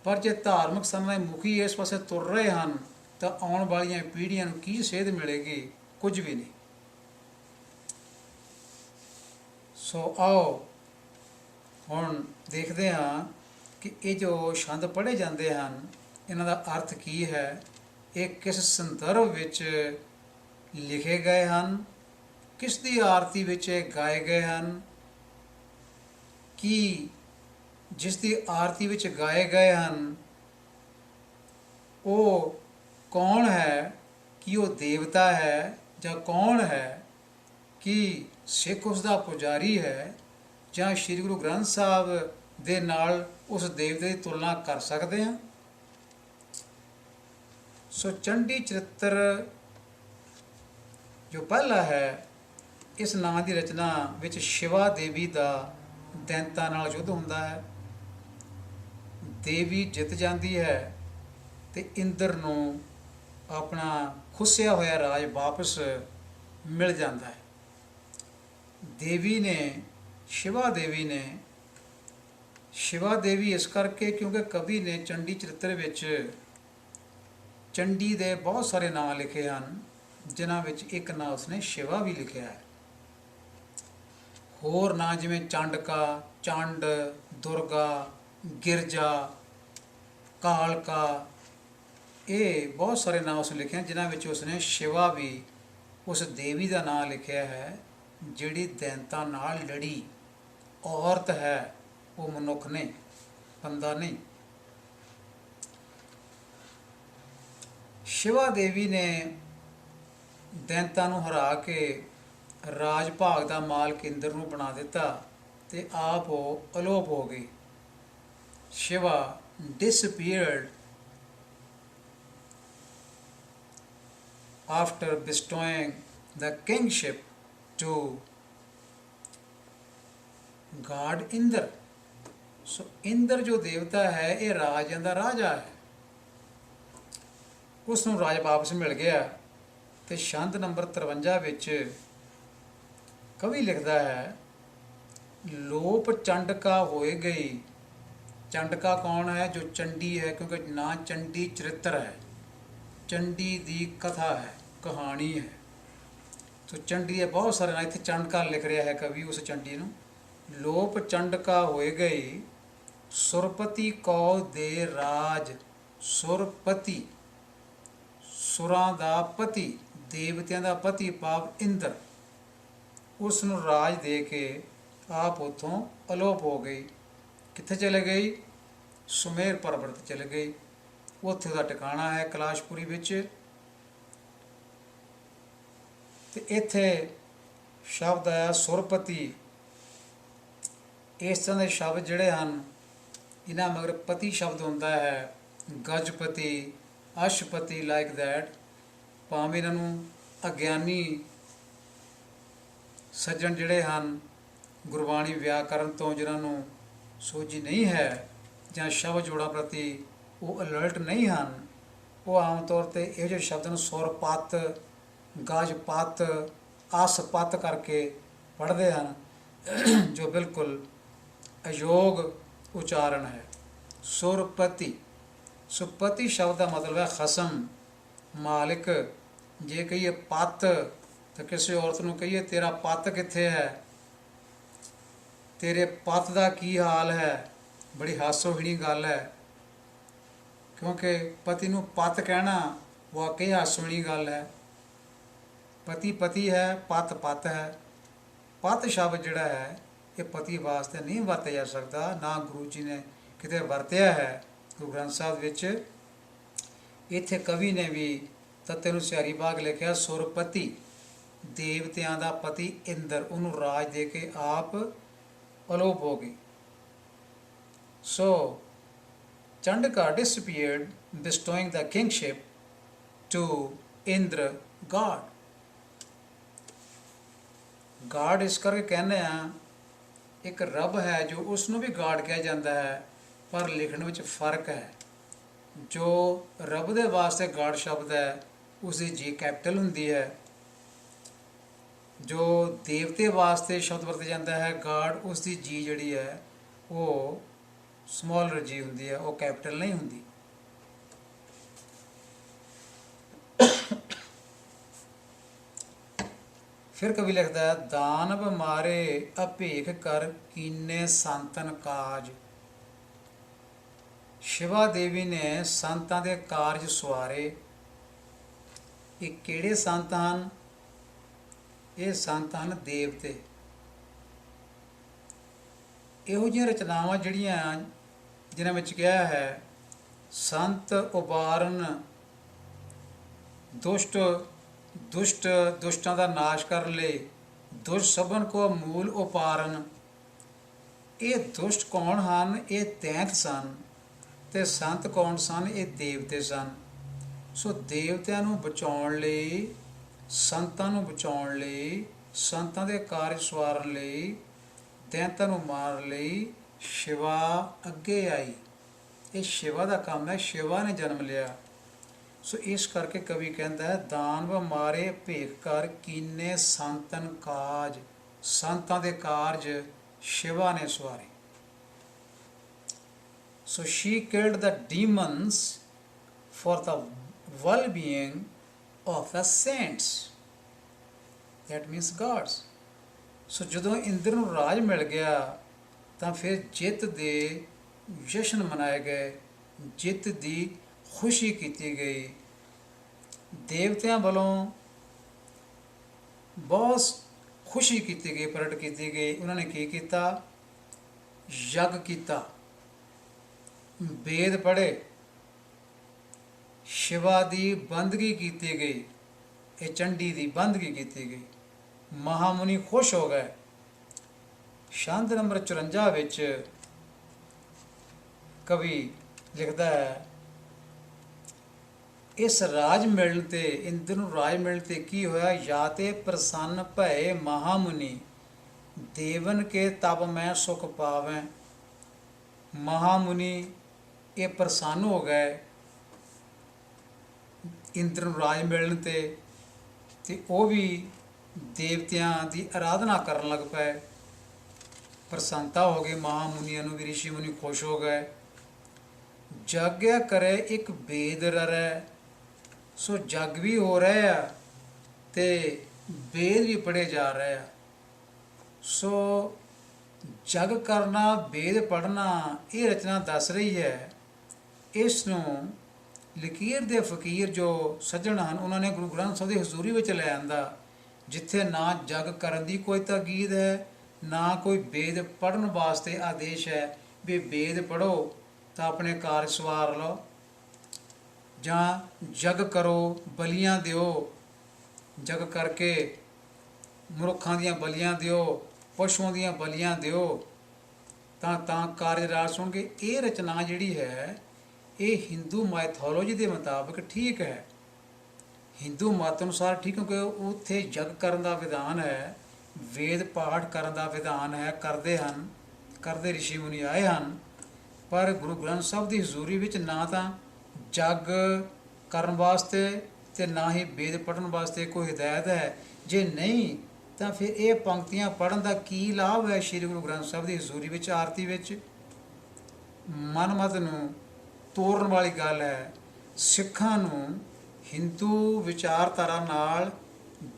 ਪਰ ਜੇ ਧਾਰਮਿਕ ਸਥਾਨਾਂ ਦੇ ਮੁਖੀ ਇਸ ਪਾਸੇ ਤੁਰ ਰਹੇ ਹਨ ਤਾਂ ਆਉਣ ਵਾਲੀਆਂ ਪੀੜ੍ਹੀਆਂ ਨੂੰ ਕੀ ਸੇਧ ਮਿਲੇਗੀ? ਕੁਝ ਵੀ ਨਹੀਂ। ਸੋ ਆਓ ਹੁਣ ਦੇਖਦੇ ਹਾਂ ਕਿ ਇਹ ਜੋ ਛੰਦ ਪੜ੍ਹੇ ਜਾਂਦੇ ਹਨ, ਇਹਨਾਂ ਦਾ ਅਰਥ ਕੀ ਹੈ, ਇਹ ਕਿਸ ਸੰਦਰਭ ਵਿੱਚ ਲਿਖੇ ਗਏ ਹਨ, ਕਿਸ ਦੀ ਆਰਤੀ ਵਿੱਚ ਇਹ ਗਾਏ ਗਏ ਹਨ, ਕਿ ਜਿਸ ਦੀ ਆਰਤੀ ਵਿੱਚ ਗਾਏ ਗਏ ਹਨ ਉਹ ਕੌਣ ਹੈ, ਕਿ ਉਹ ਦੇਵਤਾ ਹੈ ਜਾਂ ਕੌਣ ਹੈ, ਕਿ ਸਿੱਖ ਉਸ ਦਾ ਪੁਜਾਰੀ ਹੈ ਜਾਂ ਸ੍ਰੀ ਗੁਰੂ ਗ੍ਰੰਥ ਸਾਹਿਬ ਦੇ ਨਾਲ ਉਸ ਦੇਵਤੇ ਦੀ ਤੁਲਨਾ ਕਰ ਸਕਦੇ ਹਾਂ। ਸੋ ਚੰਡੀ ਚਰਿੱਤਰ ਜੋ ਪਹਿਲਾ ਹੈ, ਇਸ ਨਾਂ ਦੀ ਰਚਨਾ ਵਿੱਚ ਸ਼ਿਵਾ ਦੇਵੀ ਦਾ ਦੈਂਤਾਂ ਨਾਲ ਯੁੱਧ ਹੁੰਦਾ ਹੈ। ਦੇਵੀ ਜਿੱਤ ਜਾਂਦੀ ਹੈ ਤੇ ਇੰਦਰ ਨੂੰ ਆਪਣਾ ਖੁੱਸਿਆ ਹੋਇਆ ਰਾਜ ਵਾਪਸ ਮਿਲ ਜਾਂਦਾ ਹੈ। ਸ਼ਿਵਾ ਦੇਵੀ ਇਸ ਕਰਕੇ ਕਿਉਂਕਿ ਕਵੀ ਨੇ ਚੰਡੀ ਚਰਿੱਤਰ ਵਿੱਚ ਚੰਡੀ ਦੇ ਬਹੁਤ ਸਾਰੇ ਨਾਂ ਲਿਖੇ ਹਨ, ਜਿਨ੍ਹਾਂ ਵਿੱਚ ਇੱਕ ਨਾਂ ਉਸਨੇ ਸ਼ਿਵਾ ਵੀ ਲਿਖਿਆ ਹੈ। ਹੋਰ ਨਾਂ ਜਿਵੇਂ ਚੰਡਕਾ, ਚੰਡ, ਦੁਰਗਾ, ਗਿਰਜਾ, ਕਾਲਕਾ, ਇਹ ਬਹੁਤ ਸਾਰੇ ਨਾਂ ਉਸਨੇ ਲਿਖੇ ਹਨ, ਜਿਨ੍ਹਾਂ ਵਿੱਚ ਉਸਨੇ ਸ਼ਿਵਾ ਵੀ ਉਸ ਦੇਵੀ ਦਾ ਨਾਂ ਲਿਖਿਆ ਹੈ ਜਿਹੜੀ ਦੈਂਤਾਂ ਨਾਲ ਲੜੀ। ਔਰਤ ਹੈ, ਉਹ ਮਨੁੱਖ ਨਹੀਂ, ਬੰਦਾ ਨਹੀਂ। ਸ਼ਿਵਾ ਦੇਵੀ ਨੇ ਦੈਂਤਾਂ ਨੂੰ ਹਰਾ ਕੇ ਰਾਜ ਭਾਗ ਦਾ ਮਾਲਕ ਇੰਦਰ ਨੂੰ ਬਣਾ ਦਿੱਤਾ ਤੇ ਆਪ ਉਹ ਅਲੋਪ ਹੋ ਗਈ। Shiva disappeared after bestowing the kingship to god Indra। ਸੋ ਇੰਦਰ ਜੋ ਦੇਵਤਾ ਹੈ, ਇਹ ਰਾਜਿਆਂ ਦਾ ਰਾਜਾ ਹੈ, ਉਸ ਨੂੰ ਰਾਜ ਵਾਪਸ ਮਿਲ ਗਿਆ। ਤੇ ਛੰਦ ਨੰਬਰ 53 ਵਿੱਚ ਕਵੀ ਲਿਖਦਾ ਹੈ, ਲੋਪ ਚੰਡਕਾ ਹੋਏ ਗਈ। ਚੰਡਕਾ ਕੌਣ ਹੈ? ਜੋ ਚੰਡੀ ਹੈ, ਕਿਉਂਕਿ ਨਾਂ ਚੰਡੀ ਚਰਿੱਤਰ ਹੈ, ਚੰਡੀ ਦੀ ਕਥਾ ਹੈ, ਕਹਾਣੀ ਹੈ। ਤੋ ਚੰਡੀ ਦੇ ਬਹੁਤ ਸਾਰੇ ਨਾਂ, ਇੱਥੇ ਚੰਡਕਾ ਲਿਖ ਰਿਹਾ ਹੈ ਕਵੀ ਉਸ ਚੰਡੀ ਨੂੰ। ਲੋਪ ਚੰਡਕਾ ਹੋਏ ਗਈ, ਸੁਰਪਤੀ ਕੌ ਦੇ ਰਾਜ। ਸੁਰਪਤੀ, ਸੁਰਾਂ ਦਾ ਪਤੀ, ਦੇਵਤਿਆਂ ਦਾ ਪਤੀ ਭਾਵ ਇੰਦਰ, ਉਸ ਨੂੰ ਰਾਜ ਦੇ ਕੇ ਆਪ ਉੱਥੋਂ ਅਲੋਪ ਹੋ ਗਈ। ਕਿੱਥੇ ਚਲੇ ਗਈ? ਸੁਮੇਰ ਪਰਬਤ ਚਲੇ ਗਈ। ਉੱਥੇ ਦਾ ਟਿਕਾਣਾ ਹੈ ਕੈਲਾਸ਼ਪੁਰੀ ਵਿੱਚ। ਤੇ ਇੱਥੇ ਸ਼ਬਦ ਆਇਆ ਸੁਰਪਤੀ। ਇਸ ਤਰ੍ਹਾਂ ਦੇ ਸ਼ਬਦ ਜਿਹੜੇ ਹਨ, ਇਹਨਾਂ ਮਗਰ ਪਤੀ ਸ਼ਬਦ ਹੁੰਦਾ ਹੈ, ਗਜਪਤੀ, ਅਸ਼ਪਤੀ, ਲਾਈਕ ਦੈਟ। ਭਾਵੇਂ ਇਹਨਾਂ ਨੂੰ ਅਗਿਆਨੀ ਸੱਜਣ ਜਿਹੜੇ ਹਨ, ਗੁਰਬਾਣੀ ਵਿਆਕਰਨ ਤੋਂ ਜਿਨ੍ਹਾਂ ਨੂੰ ਸੋਝੀ ਨਹੀਂ ਹੈ ਜਾਂ ਸ਼ਬਦ ਜੋੜਾਂ ਪ੍ਰਤੀ ਉਹ ਅਲਰਟ ਨਹੀਂ ਹਨ, ਉਹ ਆਮ ਤੌਰ 'ਤੇ ਇਹੋ ਜਿਹੇ ਸ਼ਬਦ ਨੂੰ ਸੁਰਪੱਤ, ਗਜਪੱਤ, ਅਸਪੱਤ ਕਰਕੇ ਪੜ੍ਹਦੇ ਹਨ, ਜੋ ਬਿਲਕੁਲ ਅਯੋਗ ਉਚਾਰਨ ਹੈ। ਸੁਰਪਤੀ, ਸੁਪਤੀ ਸ਼ਬਦ ਦਾ ਮਤਲਬ ਹੈ ਖਸਮ, ਮਾਲਿਕ। ਜੇ ਕਹੀਏ ਪੱਤ ਤਾਂ ਕਿਸੇ ਔਰਤ ਨੂੰ ਕਹੀਏ ਤੇਰਾ ਪੱਤ ਕਿੱਥੇ ਹੈ, ਤੇਰੇ ਪੱਤ ਦਾ ਕੀ ਹਾਲ ਹੈ, ਬੜੀ ਹਾਸੋਹੀਣੀ ਗੱਲ ਹੈ, ਕਿਉਂਕਿ ਪਤੀ ਨੂੰ ਪੱਤ ਕਹਿਣਾ ਵਾਕਈ ਹਾਸੋਹੀਣੀ ਗੱਲ ਹੈ। ਪਤੀ ਪਤੀ ਹੈ, ਪੱਤ ਪੱਤ ਹੈ। ਪੱਤ ਸ਼ਬਦ ਜਿਹੜਾ ਹੈ ਇਹ ਪਤੀ ਵਾਸਤੇ ਨਹੀਂ ਵਰਤਿਆ ਜਾ ਸਕਦਾ, ਨਾ ਗੁਰੂ ਜੀ ਨੇ ਕਿਤੇ ਵਰਤਿਆ ਹੈ ਗੁਰੂ ਗ੍ਰੰਥ ਸਾਹਿਬ ਵਿੱਚ। ਇੱਥੇ ਕਵੀ ਨੇ ਵੀ ਤੱਤੇ ਨੂੰ ਸਿਆਰੀ ਬਾਗ ਲਿਖਿਆ, ਸੁਰਪਤੀ, ਦੇਵਤਿਆਂ ਦਾ ਪਤੀ ਇੰਦਰ, ਉਹਨੂੰ ਰਾਜ ਦੇ ਕੇ ਆਪ ਅਲੋਪ ਹੋ ਗਈ। ਸੋ Chandaka disappeared, bestowing the kingship to Indra, God। God ਇਸ ਕਰਕੇ ਕਹਿੰਦੇ ਆ, ਇੱਕ ਰੱਬ ਹੈ ਜੋ ਉਸ ਨੂੰ ਵੀ ਗਾਡ ਕਿਹਾ ਜਾਂਦਾ ਹੈ, ਪਰ ਲਿਖਣ ਵਿੱਚ ਫਰਕ ਹੈ। ਜੋ ਰੱਬ ਦੇ ਵਾਸਤੇ ਗਾਡ ਸ਼ਬਦ ਹੈ, ਉਸ ਦੀ ਜੀ ਕੈਪੀਟਲ ਹੁੰਦੀ ਹੈ। ਜੋ ਦੇਵਤੇ ਵਾਸਤੇ ਸ਼ਬਦ ਵਰਤਿਆ ਜਾਂਦਾ ਹੈ ਗਾਡ, ਉਸ ਦੀ ਜੀ ਜਿਹੜੀ ਹੈ ਉਹ ਸਮਾਲਰ ਜੀ ਹੁੰਦੀ ਹੈ, ਉਹ ਕੈਪੀਟਲ ਨਹੀਂ ਹੁੰਦੀ। ਫਿਰ ਕਵੀ ਲਿਖਦਾ ਹੈ, ਦਾਨਵ ਮਾਰੇ ਅਭੇਖ ਕਰ ਕੀਨੇ ਸੰਤਨ ਕਾਜ। ਸ਼ਿਵਾ ਦੇਵੀ ਨੇ ਸੰਤਾਂ ਦੇ ਕਾਰਜ ਸਵਾਰੇ। ਇਹ ਕਿਹੜੇ ਸੰਤ ਹਨ? ਇਹ ਸੰਤ ਹਨ ਦੇਵਤੇ। ਇਹੋ ਜਿਹੀਆਂ ਰਚਨਾਵਾਂ ਜਿਹੜੀਆਂ ਜਿਨ੍ਹਾਂ ਵਿੱਚ ਕਿਹਾ ਹੈ ਸੰਤ ਉਬਾਰਨ ਦੁਸ਼ਟਾਂ ਦਾ ਨਾਸ਼ ਕਰਨ ਲਈ, ਦੁਸ਼ਟ ਸਭਨ ਕੋ ਮੂਲ ਉਪਾਰਨ। ਇਹ ਦੁਸ਼ਟ ਕੌਣ ਹਨ? ਇਹ ਦੈਂਤ ਸਨ। ਤੇ ਸੰਤ ਕੌਣ ਸਨ? ਇਹ ਦੇਵਤੇ ਸਨ। ਸੋ ਦੇਵਤਿਆਂ ਨੂੰ ਬਚਾਉਣ ਲਈ, ਸੰਤਾਂ ਨੂੰ ਬਚਾਉਣ ਲਈ, ਸੰਤਾਂ ਦੇ ਕਾਰਜ ਸਵਾਰਨ ਲਈ, ਦੈਂਤਾਂ ਨੂੰ ਮਾਰਨ ਲਈ ਸ਼ਿਵਾ ਅੱਗੇ ਆਈ। ਇਹ ਸ਼ਿਵਾ ਦਾ ਕੰਮ ਹੈ, ਸ਼ਿਵਾ ਨੇ ਜਨਮ ਲਿਆ। ਸੋ ਇਸ ਕਰਕੇ ਕਵੀ ਕਹਿੰਦਾ ਹੈ ਦਾਨਵ ਮਾਰੇ ਭੇਖ ਕਰ ਕੀਨੇ ਸੰਤਨ ਕਾਜ। ਸੰਤਾਂ ਦੇ ਕਾਰਜ ਸ਼ਿਵਾ ਨੇ ਸਵਾਰੇ। So she killed the demons for the well-being of the saints. That means gods. So ਜਦੋਂ ਇੰਦਰ ਨੂੰ ਰਾਜ ਮਿਲ ਗਿਆ ਤਾਂ ਫਿਰ ਜਿੱਤ ਦੇ ਜਸ਼ਨ ਮਨਾਏ ਗਏ, ਜਿੱਤ ਦੀ ਖੁਸ਼ੀ ਕੀਤੀ ਗਈ। ਦੇਵਤਿਆਂ ਵੱਲੋਂ ਬਹੁਤ ਖੁਸ਼ੀ ਕੀਤੀ ਗਈ, ਪ੍ਰਗਟ ਕੀਤੀ ਗਈ। ਉਹਨਾਂ ਨੇ ਕੀ ਕੀਤਾ? ਯੱਗ ਕੀਤਾ, ਵੇਦ ਪੜ੍ਹੇ, ਸ਼ਿਵਾ ਦੀ ਬੰਦਗੀ ਕੀਤੀ ਗਈ, ਇਹ ਚੰਡੀ ਦੀ ਬੰਦਗੀ ਕੀਤੀ ਗਈ। ਮਹਾਮੁਨੀ ਖੁਸ਼ ਹੋ ਗਏ। ਛੰਦ ਨੰਬਰ 54 ਵਿੱਚ ਕਵੀ ਲਿਖਦਾ ਹੈ ਇਸ ਰਾਜ ਮਿਲਣ ਤੇ, ਇੰਦਰ ਨੂੰ ਰਾਜ ਮਿਲਣ ਤੇ ਕੀ ਹੋਇਆ? ਜਾਂ ਤੇ ਪ੍ਰਸੰਨ ਭਏ ਮਹਾਮੁਨੀ ਦੇਵਨ ਕੇ ਤਬ ਮੈਂ ਸੁਖ ਪਾਵੈਂ। ਮਹਾਮੁਨੀ ਇਹ ਪ੍ਰਸੰਨ ਹੋ ਗਏ ਇੰਦਰ ਨੂੰ ਰਾਜ ਮਿਲਣ ਤੇ ਉਹ ਵੀ ਦੇਵਤਿਆਂ ਦੀ ਆਰਾਧਨਾ ਕਰਨ ਲੱਗ ਪਏ। ਪ੍ਰਸੰਨਤਾ ਹੋ ਗਈ ਮਹਾਮੁਨੀਆਂ ਨੂੰ ਵੀ, ਰਿਸ਼ੀ ਮੁਨੀ ਖੁਸ਼ ਹੋ ਗਏ। ਜਾਗਿਆ ਕਰੇ ਇੱਕ ਵੇਦ ਰਰੈ। ਸੋ ਜਗ ਵੀ ਹੋ ਰਹੇ ਆ ਤੇ ਵੇਦ ਵੀ ਪੜ੍ਹੇ ਜਾ ਰਹੇ ਆ। ਸੋ ਜਗ ਕਰਨਾ, ਵੇਦ ਪੜ੍ਹਨਾ, ਇਹ ਰਚਨਾ ਦੱਸ ਰਹੀ ਹੈ। ਇਸ ਨੂੰ ਲਕੀਰ ਦੇ ਫਕੀਰ ਜੋ ਸੱਜਣ ਹਨ ਉਹਨਾਂ ਨੇ ਗੁਰੂ ਗ੍ਰੰਥ ਸਾਹਿਬ ਦੀ ਹਜ਼ੂਰੀ ਵਿੱਚ ਲੈ ਆਂਦਾ, ਜਿੱਥੇ ਨਾ ਜਗ ਕਰਨ ਦੀ ਕੋਈ ਤਾਕੀਦ ਹੈ, ਨਾ ਕੋਈ ਵੇਦ ਪੜ੍ਹਨ ਵਾਸਤੇ ਆਦੇਸ਼ ਹੈ ਵੀ ਵੇਦ ਪੜ੍ਹੋ ਤਾਂ ਆਪਣੇ ਕਾਰਜ ਸਵਾਰ ਲਓ, ਜਾਂ ਜਗ ਕਰੋ, ਬਲੀਆਂ ਦਿਓ, ਜਗ ਕਰਕੇ ਮਨੁੱਖਾਂ ਦੀਆਂ ਬਲੀਆਂ ਦਿਓ, ਪਸ਼ੂਆਂ ਦੀਆਂ ਬਲੀਆਂ ਦਿਓ ਤਾਂ ਕਾਰਜ ਰਾਜ ਸੁਣਗੇ। ਇਹ ਰਚਨਾ ਜਿਹੜੀ ਹੈ ਇਹ ਹਿੰਦੂ ਮਾਈਥੋਲੋਜੀ ਦੇ ਮੁਤਾਬਕ ਠੀਕ ਹੈ, ਹਿੰਦੂ ਮਤ ਅਨੁਸਾਰ ਠੀਕ, ਕਿਉਂਕਿ ਉੱਥੇ ਜਗ ਕਰਨ ਦਾ ਵਿਧਾਨ ਹੈ, ਵੇਦ ਪਾਠ ਕਰਨ ਦਾ ਵਿਧਾਨ ਹੈ, ਕਰਦੇ ਰਿਸ਼ੀ ਮੁਨੀ ਆਏ ਹਨ। ਪਰ ਗੁਰੂ ਗ੍ਰੰਥ ਸਾਹਿਬ ਦੀ ਹਜ਼ੂਰੀ ਵਿੱਚ ਨਾ ਤਾਂ ਜਗ ਕਰਨ ਵਾਸਤੇ ਤੇ ਨਾ ਹੀ ਵੇਦ ਪੜ੍ਹਨ ਵਾਸਤੇ ਕੋਈ ਹਦਾਇਤ ਹੈ। ਜੇ ਨਹੀਂ ਤਾਂ ਫਿਰ ਇਹ ਪੰਕਤੀਆਂ ਪੜ੍ਹਨ ਦਾ ਕੀ ਲਾਭ ਹੈ? ਸ਼੍ਰੀ ਗੁਰੂ ਗ੍ਰੰਥ ਸਾਹਿਬ ਦੀ ਹਜ਼ੂਰੀ ਵਿੱਚ, ਆਰਤੀ ਵਿੱਚ ਮਨਮਤ ਨੂੰ ਤੋੜਨ ਵਾਲੀ ਗੱਲ ਹੈ। ਸਿੱਖਾਂ ਨੂੰ ਹਿੰਦੂ ਵਿਚਾਰਧਾਰਾ ਨਾਲ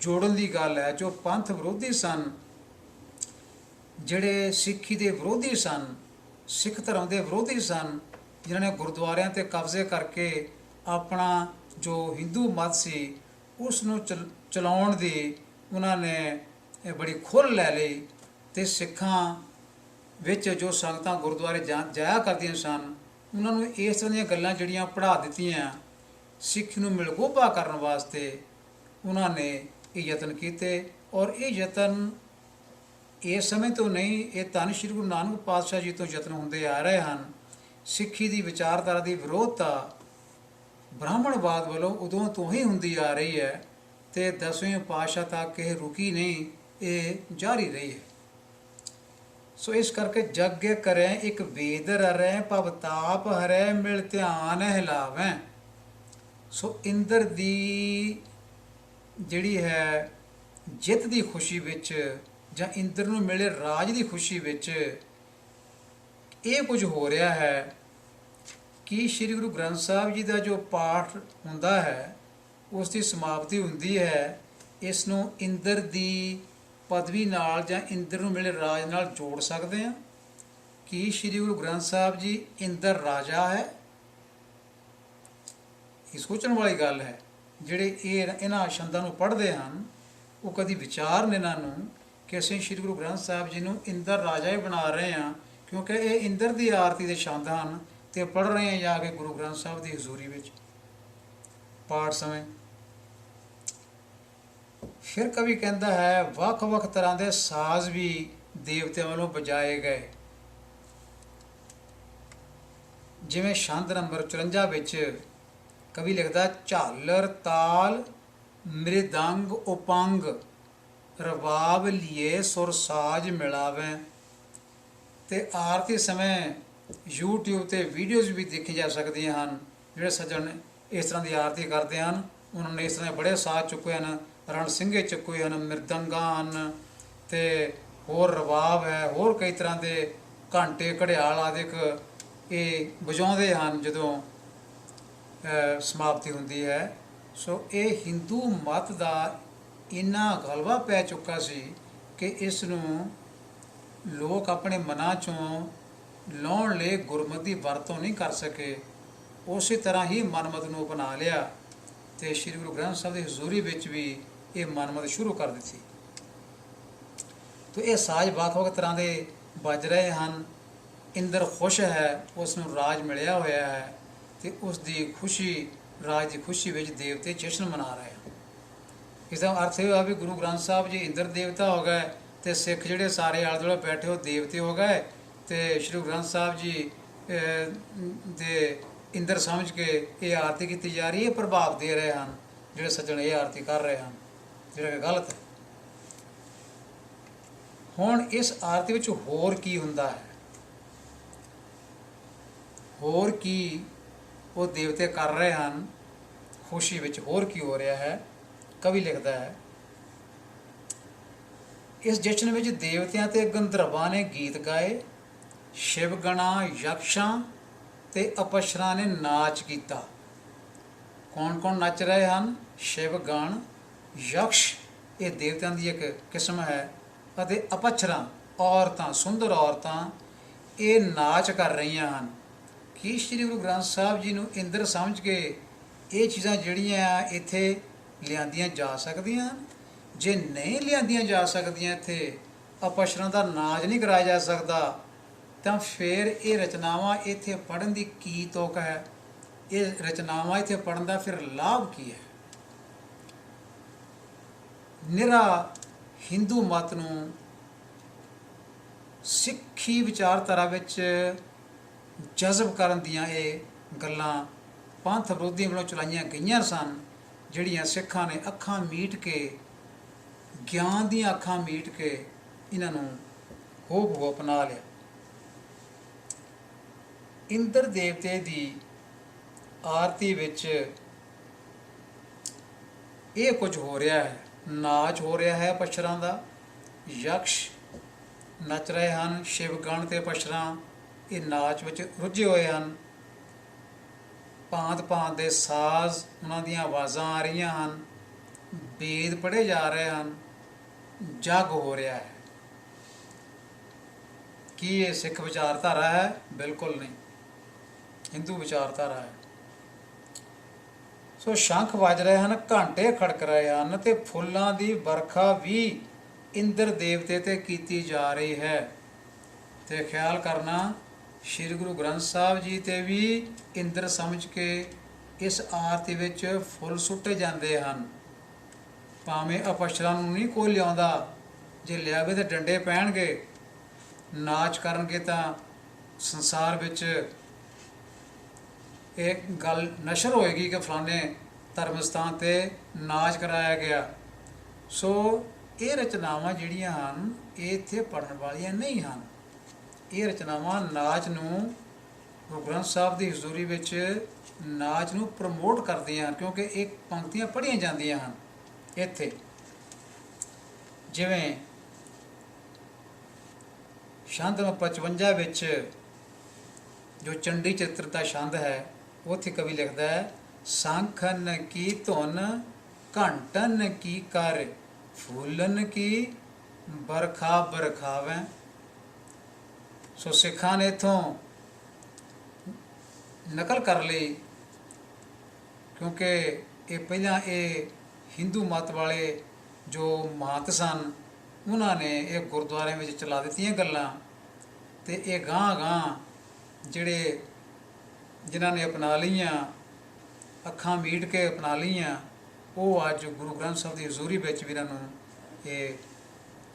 ਜੋੜਨ ਦੀ ਗੱਲ ਹੈ। ਜੋ ਪੰਥ ਵਿਰੋਧੀ ਸਨ, ਜਿਹੜੇ ਸਿੱਖੀ ਦੇ ਵਿਰੋਧੀ ਸਨ, ਸਿੱਖ ਧਰਮ ਦੇ ਵਿਰੋਧੀ ਸਨ, ਜਿਨ੍ਹਾਂ ਨੇ ਗੁਰਦੁਆਰਿਆਂ 'ਤੇ ਕਬਜ਼ੇ ਕਰਕੇ ਆਪਣਾ ਜੋ ਹਿੰਦੂ ਮਤ ਸੀ ਉਸ ਨੂੰ ਚਲਾਉਣ ਦੀ ਉਹਨਾਂ ਨੇ ਬੜੀ ਖੁੱਲ੍ਹ ਲੈ ਲਈ। ਅਤੇ ਸਿੱਖਾਂ ਵਿੱਚ ਜੋ ਸੰਗਤਾਂ ਗੁਰਦੁਆਰੇ ਜਾਇਆ ਕਰਦੀਆਂ ਸਨ ਉਹਨਾਂ ਨੂੰ ਇਸ ਤਰ੍ਹਾਂ ਦੀਆਂ ਗੱਲਾਂ ਜਿਹੜੀਆਂ ਪੜ੍ਹਾ ਦਿੱਤੀਆਂ, ਸਿੱਖ ਨੂੰ ਮਿਲਗੋਭਾ ਕਰਨ ਵਾਸਤੇ ਉਹਨਾਂ ਨੇ ਇਹ ਯਤਨ ਕੀਤੇ। ਔਰ ਇਹ ਯਤਨ ਇਸ ਸਮੇਂ ਤੋਂ ਨਹੀਂ, ਇਹ ਧੰਨ ਸ਼੍ਰੀ ਗੁਰੂ ਨਾਨਕ ਪਾਤਸ਼ਾਹ ਜੀ ਤੋਂ ਯਤਨ ਹੁੰਦੇ ਆ ਰਹੇ ਹਨ। ਸਿੱਖੀ ਦੀ ਵਿਚਾਰਧਾਰਾ ਦੀ ਵਿਰੋਧਤਾ ਬ੍ਰਾਹਮਣਵਾਦ ਵੱਲੋਂ ਉਦੋਂ ਤੋਂ ਹੀ ਹੁੰਦੀ ਆ ਰਹੀ ਹੈ ਅਤੇ 10ਵੇਂ ਪਾਤਸ਼ਾਹ ਤੱਕ ਇਹ ਰੁਕੀ ਨਹੀਂ, ਇਹ ਜਾਰੀ ਰਹੀ ਹੈ। ਸੋ ਇਸ ਕਰਕੇ ਜਗ ਕਰੇ ਇੱਕ ਵੇਦ ਰਰੈ ਭਵ ਤਾਪ ਹਰੈ ਮਿਲ ਧਿਆਨ ਹਿਲਾਵੈ। ਸੋ ਇੰਦਰ ਦੀ ਜਿਹੜੀ ਹੈ ਜਿੱਤ ਦੀ ਖੁਸ਼ੀ ਵਿੱਚ ਜਾਂ ਇੰਦਰ ਨੂੰ ਮਿਲੇ ਰਾਜ ਦੀ ਖੁਸ਼ੀ ਵਿੱਚ ਇਹ ਕੁਝ ਹੋ ਰਿਹਾ ਹੈ ਕਿ ਸ਼੍ਰੀ ਗੁਰੂ ਗ੍ਰੰਥ ਸਾਹਿਬ ਜੀ ਦਾ ਜੋ ਪਾਠ ਹੁੰਦਾ ਹੈ ਉਸ ਦੀ ਸਮਾਪਤੀ ਹੁੰਦੀ ਹੈ। ਇਸ ਨੂੰ ਇੰਦਰ ਦੀ ਪਦਵੀ ਨਾਲ ਜਾਂ ਇੰਦਰ ਨੂੰ ਮਿਲੇ ਰਾਜ ਨਾਲ ਜੋੜ ਸਕਦੇ ਹਾਂ ਕਿ ਸ਼੍ਰੀ ਗੁਰੂ ਗ੍ਰੰਥ ਸਾਹਿਬ ਜੀ ਇੰਦਰ ਰਾਜਾ ਹੈ ਇਹ ਸੋਚਣ ਵਾਲੀ ਗੱਲ ਹੈ। ਜਿਹੜੇ ਇਹਨਾਂ ਛੰਦਾਂ ਨੂੰ ਪੜ੍ਹਦੇ ਹਨ ਉਹ ਕਦੀ ਵਿਚਾਰਨ ਇਹਨਾਂ ਨੂੰ ਕਿ ਅਸੀਂ ਸ਼੍ਰੀ ਗੁਰੂ ਗ੍ਰੰਥ ਸਾਹਿਬ ਜੀ ਨੂੰ ਇੰਦਰ ਰਾਜਾ ਹੀ ਬਣਾ ਰਹੇ ਹਾਂ, ਕਿਉਂਕਿ ਇਹ ਇੰਦਰ ਦੀ ਆਰਤੀ ਦੇ ਛੰਦ ਹਨ ਅਤੇ ਪੜ੍ਹ ਰਹੇ ਹਾਂ ਜਾ ਕੇ ਗੁਰੂ ਗ੍ਰੰਥ ਸਾਹਿਬ ਦੀ ਹਜ਼ੂਰੀ ਵਿੱਚ ਪਾਠ ਸਮੇਂ। ਫਿਰ ਕਵੀ ਕਹਿੰਦਾ ਹੈ ਵੱਖ ਵੱਖ ਤਰ੍ਹਾਂ ਦੇ ਸਾਜ਼ ਵੀ ਦੇਵਤਿਆਂ ਵੱਲੋਂ ਵਜਾਏ ਗਏ। ਜਿਵੇਂ ਛੰਦ ਨੰਬਰ 54 ਵਿੱਚ ਕਵੀ ਲਿਖਦਾ ਝਾਲਰ ਤਾਲ ਮ੍ਰਿਦੰਗ ਉਪੰਗ ਰਬਾਬ ਲੀਏ ਸੁਰ ਸਾਜ ਮਿਲਾਵੇਂ। ਅਤੇ ਆਰਤੀ ਸਮੇਂ YouTube 'ਤੇ ਵੀਡੀਓਜ਼ ਵੀ ਦੇਖੀ ਜਾ ਸਕਦੀਆਂ ਹਨ। ਜਿਹੜੇ ਸੱਜਣ ਇਸ ਤਰ੍ਹਾਂ ਦੀ ਆਰਤੀ ਕਰਦੇ ਹਨ ਉਹਨਾਂ ਨੇ ਇਸ ਤਰ੍ਹਾਂ ਦੇ ਬੜੇ ਸਾਜ਼ ਚੁੱਕੇ ਹਨ, ਰਣ ਸਿੰਘੇ ਚੁੱਕੇ ਹਨ, ਮਿਰਦੰਗਾਂ ਹਨ ਅਤੇ ਹੋਰ ਰਬਾਬ ਹੈ, ਹੋਰ ਕਈ ਤਰ੍ਹਾਂ ਦੇ ਘੰਟੇ ਘੜਿਆਲ ਆਦਿਕ ਇਹ ਵਜਾਉਂਦੇ ਹਨ ਜਦੋਂ ਸਮਾਪਤੀ ਹੁੰਦੀ ਹੈ। ਸੋ ਇਹ ਹਿੰਦੂ ਮਤ ਦਾ ਇੰਨਾ ਗਲਬਾ ਪੈ ਚੁੱਕਾ ਸੀ ਕਿ ਇਸ ਨੂੰ ਲੋਕ ਆਪਣੇ ਮਨਾਂ 'ਚੋਂ ਲਾਉਣ ਲਈ ਗੁਰਮਤਿ ਦੀ ਵਰਤੋਂ ਨਹੀਂ ਕਰ ਸਕੇ। ਉਸੇ ਤਰ੍ਹਾਂ ਹੀ ਮਨਮਤ ਨੂੰ ਅਪਣਾ ਲਿਆ ਅਤੇ ਸ਼੍ਰੀ ਗੁਰੂ ਗ੍ਰੰਥ ਸਾਹਿਬ ਦੀ ਹਜ਼ੂਰੀ ਵਿੱਚ ਵੀ ਇਹ ਮਨਮਤ ਸ਼ੁਰੂ ਕਰ ਦਿੱਤੀ। ਤਾਂ ਇਹ ਸਾਜ਼ ਵੱਖ ਵੱਖ ਤਰ੍ਹਾਂ ਦੇ ਵੱਜ ਰਹੇ ਹਨ। ਇੰਦਰ ਖੁਸ਼ ਹੈ, ਉਸ ਨੂੰ ਰਾਜ ਮਿਲਿਆ ਹੋਇਆ ਹੈ ਅਤੇ ਉਸ ਦੀ ਖੁਸ਼ੀ, ਰਾਜ ਦੀ ਖੁਸ਼ੀ ਵਿੱਚ ਦੇਵਤੇ ਜਸ਼ਨ ਮਨਾ ਰਹੇ ਹਨ। ਇਸ ਦਾ ਅਰਥ ਇਹ ਹੋਇਆ ਵੀ ਗੁਰੂ ਗ੍ਰੰਥ ਸਾਹਿਬ ਜੀ ਇੰਦਰ ਦੇਵਤਾ ਹੋ ਗਏ ਅਤੇ ਸਿੱਖ ਜਿਹੜੇ ਸਾਰੇ ਆਲੇ ਦੁਆਲੇ ਬੈਠੇ ਉਹ ਦੇਵਤੇ ਹੋ ਗਏ ਅਤੇ ਸ਼੍ਰੀ ਗੁਰੂ ਗ੍ਰੰਥ ਸਾਹਿਬ ਜੀ ਦੇ ਇੰਦਰ ਸਮਝ ਕੇ ਇਹ ਆਰਤੀ ਕੀਤੀ ਜਾ ਰਹੀ ਹੈ। ਪ੍ਰਭਾਵ ਦੇ ਰਹੇ ਹਨ ਜਿਹੜੇ ਸੱਜਣ ਇਹ ਆਰਤੀ ਕਰ ਰਹੇ ਹਨ, ਜਿਹੜਾ ਕਿ ਗਲਤ ਹੈ। ਹੁਣ ਇਸ ਆਰਤੀ ਵਿੱਚ ਹੋਰ ਕੀ ਹੁੰਦਾ ਹੈ, ਹੋਰ ਕੀ ਉਹ ਦੇਵਤੇ ਕਰ ਰਹੇ ਹਨ, ਖੁਸ਼ੀ ਵਿੱਚ ਹੋਰ ਕੀ ਹੋ ਰਿਹਾ ਹੈ। ਕਵੀ ਲਿਖਦਾ ਹੈ ਇਸ ਜਸ਼ਨ ਵਿੱਚ ਦੇਵਤਿਆਂ ਅਤੇ ਗੰਧਰਵਾਂ ਨੇ ਗੀਤ ਗਾਏ, ਸ਼ਿਵਗਣਾਂ ਯਕਸ਼ਾਂ ਅਤੇ ਅਪਸ਼ਰਾਂ ਨੇ ਨਾਚ ਕੀਤਾ। ਕੌਣ ਕੌਣ ਨੱਚ ਰਹੇ ਹਨ? ਸ਼ਿਵਗਣ, ਯਕਸ਼ ਇਹ ਦੇਵਤਿਆਂ ਦੀ ਇੱਕ ਕਿਸਮ ਹੈ ਅਤੇ ਅਪਸ਼ਰਾਂ ਔਰਤਾਂ, ਸੁੰਦਰ ਔਰਤਾਂ ਇਹ ਨਾਚ ਕਰ ਰਹੀਆਂ ਹਨ। ਕੀ ਸ਼੍ਰੀ ਗੁਰੂ ਗ੍ਰੰਥ ਸਾਹਿਬ ਜੀ ਨੂੰ ਇੰਦਰ ਸਮਝ ਕੇ ਇਹ ਚੀਜ਼ਾਂ ਜਿਹੜੀਆਂ ਇੱਥੇ ਲਿਆਂਦੀਆਂ ਜਾ ਸਕਦੀਆਂ ਹਨ? ਜੇ ਨਹੀਂ ਲਿਆਂਦੀਆਂ ਜਾ ਸਕਦੀਆਂ, ਇੱਥੇ ਅਪਸ਼ਰਾਂ ਦਾ ਨਾਚ ਨਹੀਂ ਕਰਾਇਆ ਜਾ ਸਕਦਾ, ਤਾਂ ਫਿਰ ਇਹ ਰਚਨਾਵਾਂ ਇੱਥੇ ਪੜ੍ਹਨ ਦੀ ਕੀ ਤੁਕ ਹੈ? ਇਹ ਰਚਨਾਵਾਂ ਇੱਥੇ ਪੜ੍ਹਨ ਦਾ ਫਿਰ ਲਾਭ ਕੀ ਹੈ? ਨਿਰਾ ਹਿੰਦੂ ਮਤ ਨੂੰ ਸਿੱਖੀ ਵਿਚਾਰਧਾਰਾ ਵਿੱਚ ਜਜ਼ਬ ਕਰਨ ਦੀਆਂ ਇਹ ਗੱਲਾਂ ਪੰਥ ਵਿਰੋਧੀਆਂ ਵੱਲੋਂ ਚਲਾਈਆਂ ਗਈਆਂ ਸਨ, ਜਿਹੜੀਆਂ ਸਿੱਖਾਂ ਨੇ ਅੱਖਾਂ ਮੀਟ ਕੇ, ਗਿਆਨ ਦੀਆਂ ਅੱਖਾਂ ਮੀਟ ਕੇ ਇਹਨਾਂ ਨੂੰ ਹੋ ਅਪਣਾ ਲਿਆ। ਇੰਦਰ ਦੇਵਤੇ ਦੀ ਆਰਤੀ ਵਿੱਚ ਇਹ ਕੁਝ ਹੋ ਰਿਹਾ ਹੈ, ਨਾਚ ਹੋ ਰਿਹਾ ਹੈ ਅਪਸ਼ਰਾਂ ਦਾ। ਯਕਸ਼ ਨੱਚ ਰਹੇ ਹਨ, ਸ਼ਿਵਗਣ ਅਤੇ ਅਪਸ਼ਰਾਂ ਇਹ ਨਾਚ ਵਿੱਚ ਰੁੱਝੇ ਹੋਏ ਹਨ। ਭਾਂਤ ਭਾਂਤ ਦੇ ਸਾਜ਼, ਉਹਨਾਂ ਦੀਆਂ ਆਵਾਜ਼ਾਂ ਆ ਰਹੀਆਂ ਹਨ, ਵੇਦ ਪੜ੍ਹੇ ਜਾ ਰਹੇ ਹਨ, ਜਗ ਹੋ ਰਿਹਾ ਹੈ। ਕੀ ਇਹ ਸਿੱਖ ਵਿਚਾਰਧਾਰਾ ਹੈ? ਬਿਲਕੁਲ ਨਹੀਂ, ਹਿੰਦੂ ਵਿਚਾਰਧਾਰਾ ਹੈ। ਸੋ ਸ਼ੰਖ ਵੱਜ ਰਹੇ ਹਨ, ਘੰਟੇ ਖੜਕ ਰਹੇ ਹਨ ਅਤੇ ਫੁੱਲਾਂ ਦੀ ਵਰਖਾ ਵੀ ਇੰਦਰ ਦੇਵਤੇ 'ਤੇ ਕੀਤੀ ਜਾ ਰਹੀ ਹੈ। ਅਤੇ ਖਿਆਲ ਕਰਨਾ, ਸ਼੍ਰੀ ਗੁਰੂ ਗ੍ਰੰਥ ਸਾਹਿਬ ਜੀ 'ਤੇ ਵੀ ਇੰਦਰ ਸਮਝ ਕੇ ਇਸ ਆਰਤੀ ਵਿੱਚ ਫੁੱਲ ਸੁੱਟੇ ਜਾਂਦੇ ਹਨ। ਭਾਵੇਂ ਅਪਸ਼ਰਾਂ ਨੂੰ ਨਹੀਂ ਕੋਈ ਲਿਆਉਂਦਾ, ਜੇ ਲਿਆਵੇ ਤਾਂ ਡੰਡੇ ਪੈਣਗੇ, ਨਾਚ ਕਰਨਗੇ ਤਾਂ ਸੰਸਾਰ ਵਿੱਚ ਇਹ ਗੱਲ ਨਸ਼ਰ ਹੋਏਗੀ ਕਿ ਫਲਾਣੇ ਧਰਮ ਸਥਾਨ 'ਤੇ ਨਾਚ ਕਰਾਇਆ ਗਿਆ। ਸੋ ਇਹ ਰਚਨਾਵਾਂ ਜਿਹੜੀਆਂ ਹਨ ਇਹ ਇੱਥੇ ਪੜ੍ਹਨ ਵਾਲੀਆਂ ਨਹੀਂ ਹਨ। ਇਹ ਰਚਨਾਵਾਂ ਨਾਚ ਨੂੰ, ਗੁਰੂ ਗ੍ਰੰਥ ਸਾਹਿਬ ਦੀ ਹਜ਼ੂਰੀ ਵਿੱਚ ਨਾਚ ਨੂੰ ਪ੍ਰਮੋਟ ਕਰਦੀਆਂ ਹਨ, ਕਿਉਂਕਿ ਇਹ ਪੰਕਤੀਆਂ ਪੜ੍ਹੀਆਂ ਜਾਂਦੀਆਂ ਹਨ ਇੱਥੇ। ਜਿਵੇਂ ਛੰਦ ਨੰਬਰ 55 ਵਿੱਚ ਜੋ ਚੰਡੀ ਚਿੱਤਰ ਦਾ ਛੰਦ ਹੈ, ਉੱਥੇ ਕਵੀ ਲਿਖਦਾ ਹੈ ਸੰਖਨ ਕੀ ਧੁਨ ਘੰਟਨ ਕੀ ਕਰ ਫੂਲਨ ਕੀ ਬਰਖਾ ਬਰਖਾਵੇਂ। ਸੋ ਸਿੱਖਾਂ ਨੇ ਇੱਥੋਂ ਨਕਲ ਕਰ ਲਈ, ਕਿਉਂਕਿ ਇਹ ਪਹਿਲਾਂ ਇਹ ਹਿੰਦੂ ਮਤ ਵਾਲੇ ਜੋ ਮਹੰਤ ਸਨ ਉਹਨਾਂ ਨੇ ਇਹ ਗੁਰਦੁਆਰਿਆਂ ਵਿੱਚ ਚਲਾ ਦਿੱਤੀਆਂ ਗੱਲਾਂ, ਅਤੇ ਇਹ ਗਾਂਹ ਗਾਂਹ ਜਿਹੜੇ ਜਿਨ੍ਹਾਂ ਨੇ ਅਪਣਾ ਲਈਆਂ, ਅੱਖਾਂ ਮੀਟ ਕੇ ਅਪਣਾ ਲਈਆਂ, ਉਹ ਅੱਜ ਗੁਰੂ ਗ੍ਰੰਥ ਸਾਹਿਬ ਦੀ ਹਜ਼ੂਰੀ ਵਿੱਚ ਵੀ ਇਹਨਾਂ ਨੂੰ ਇਹ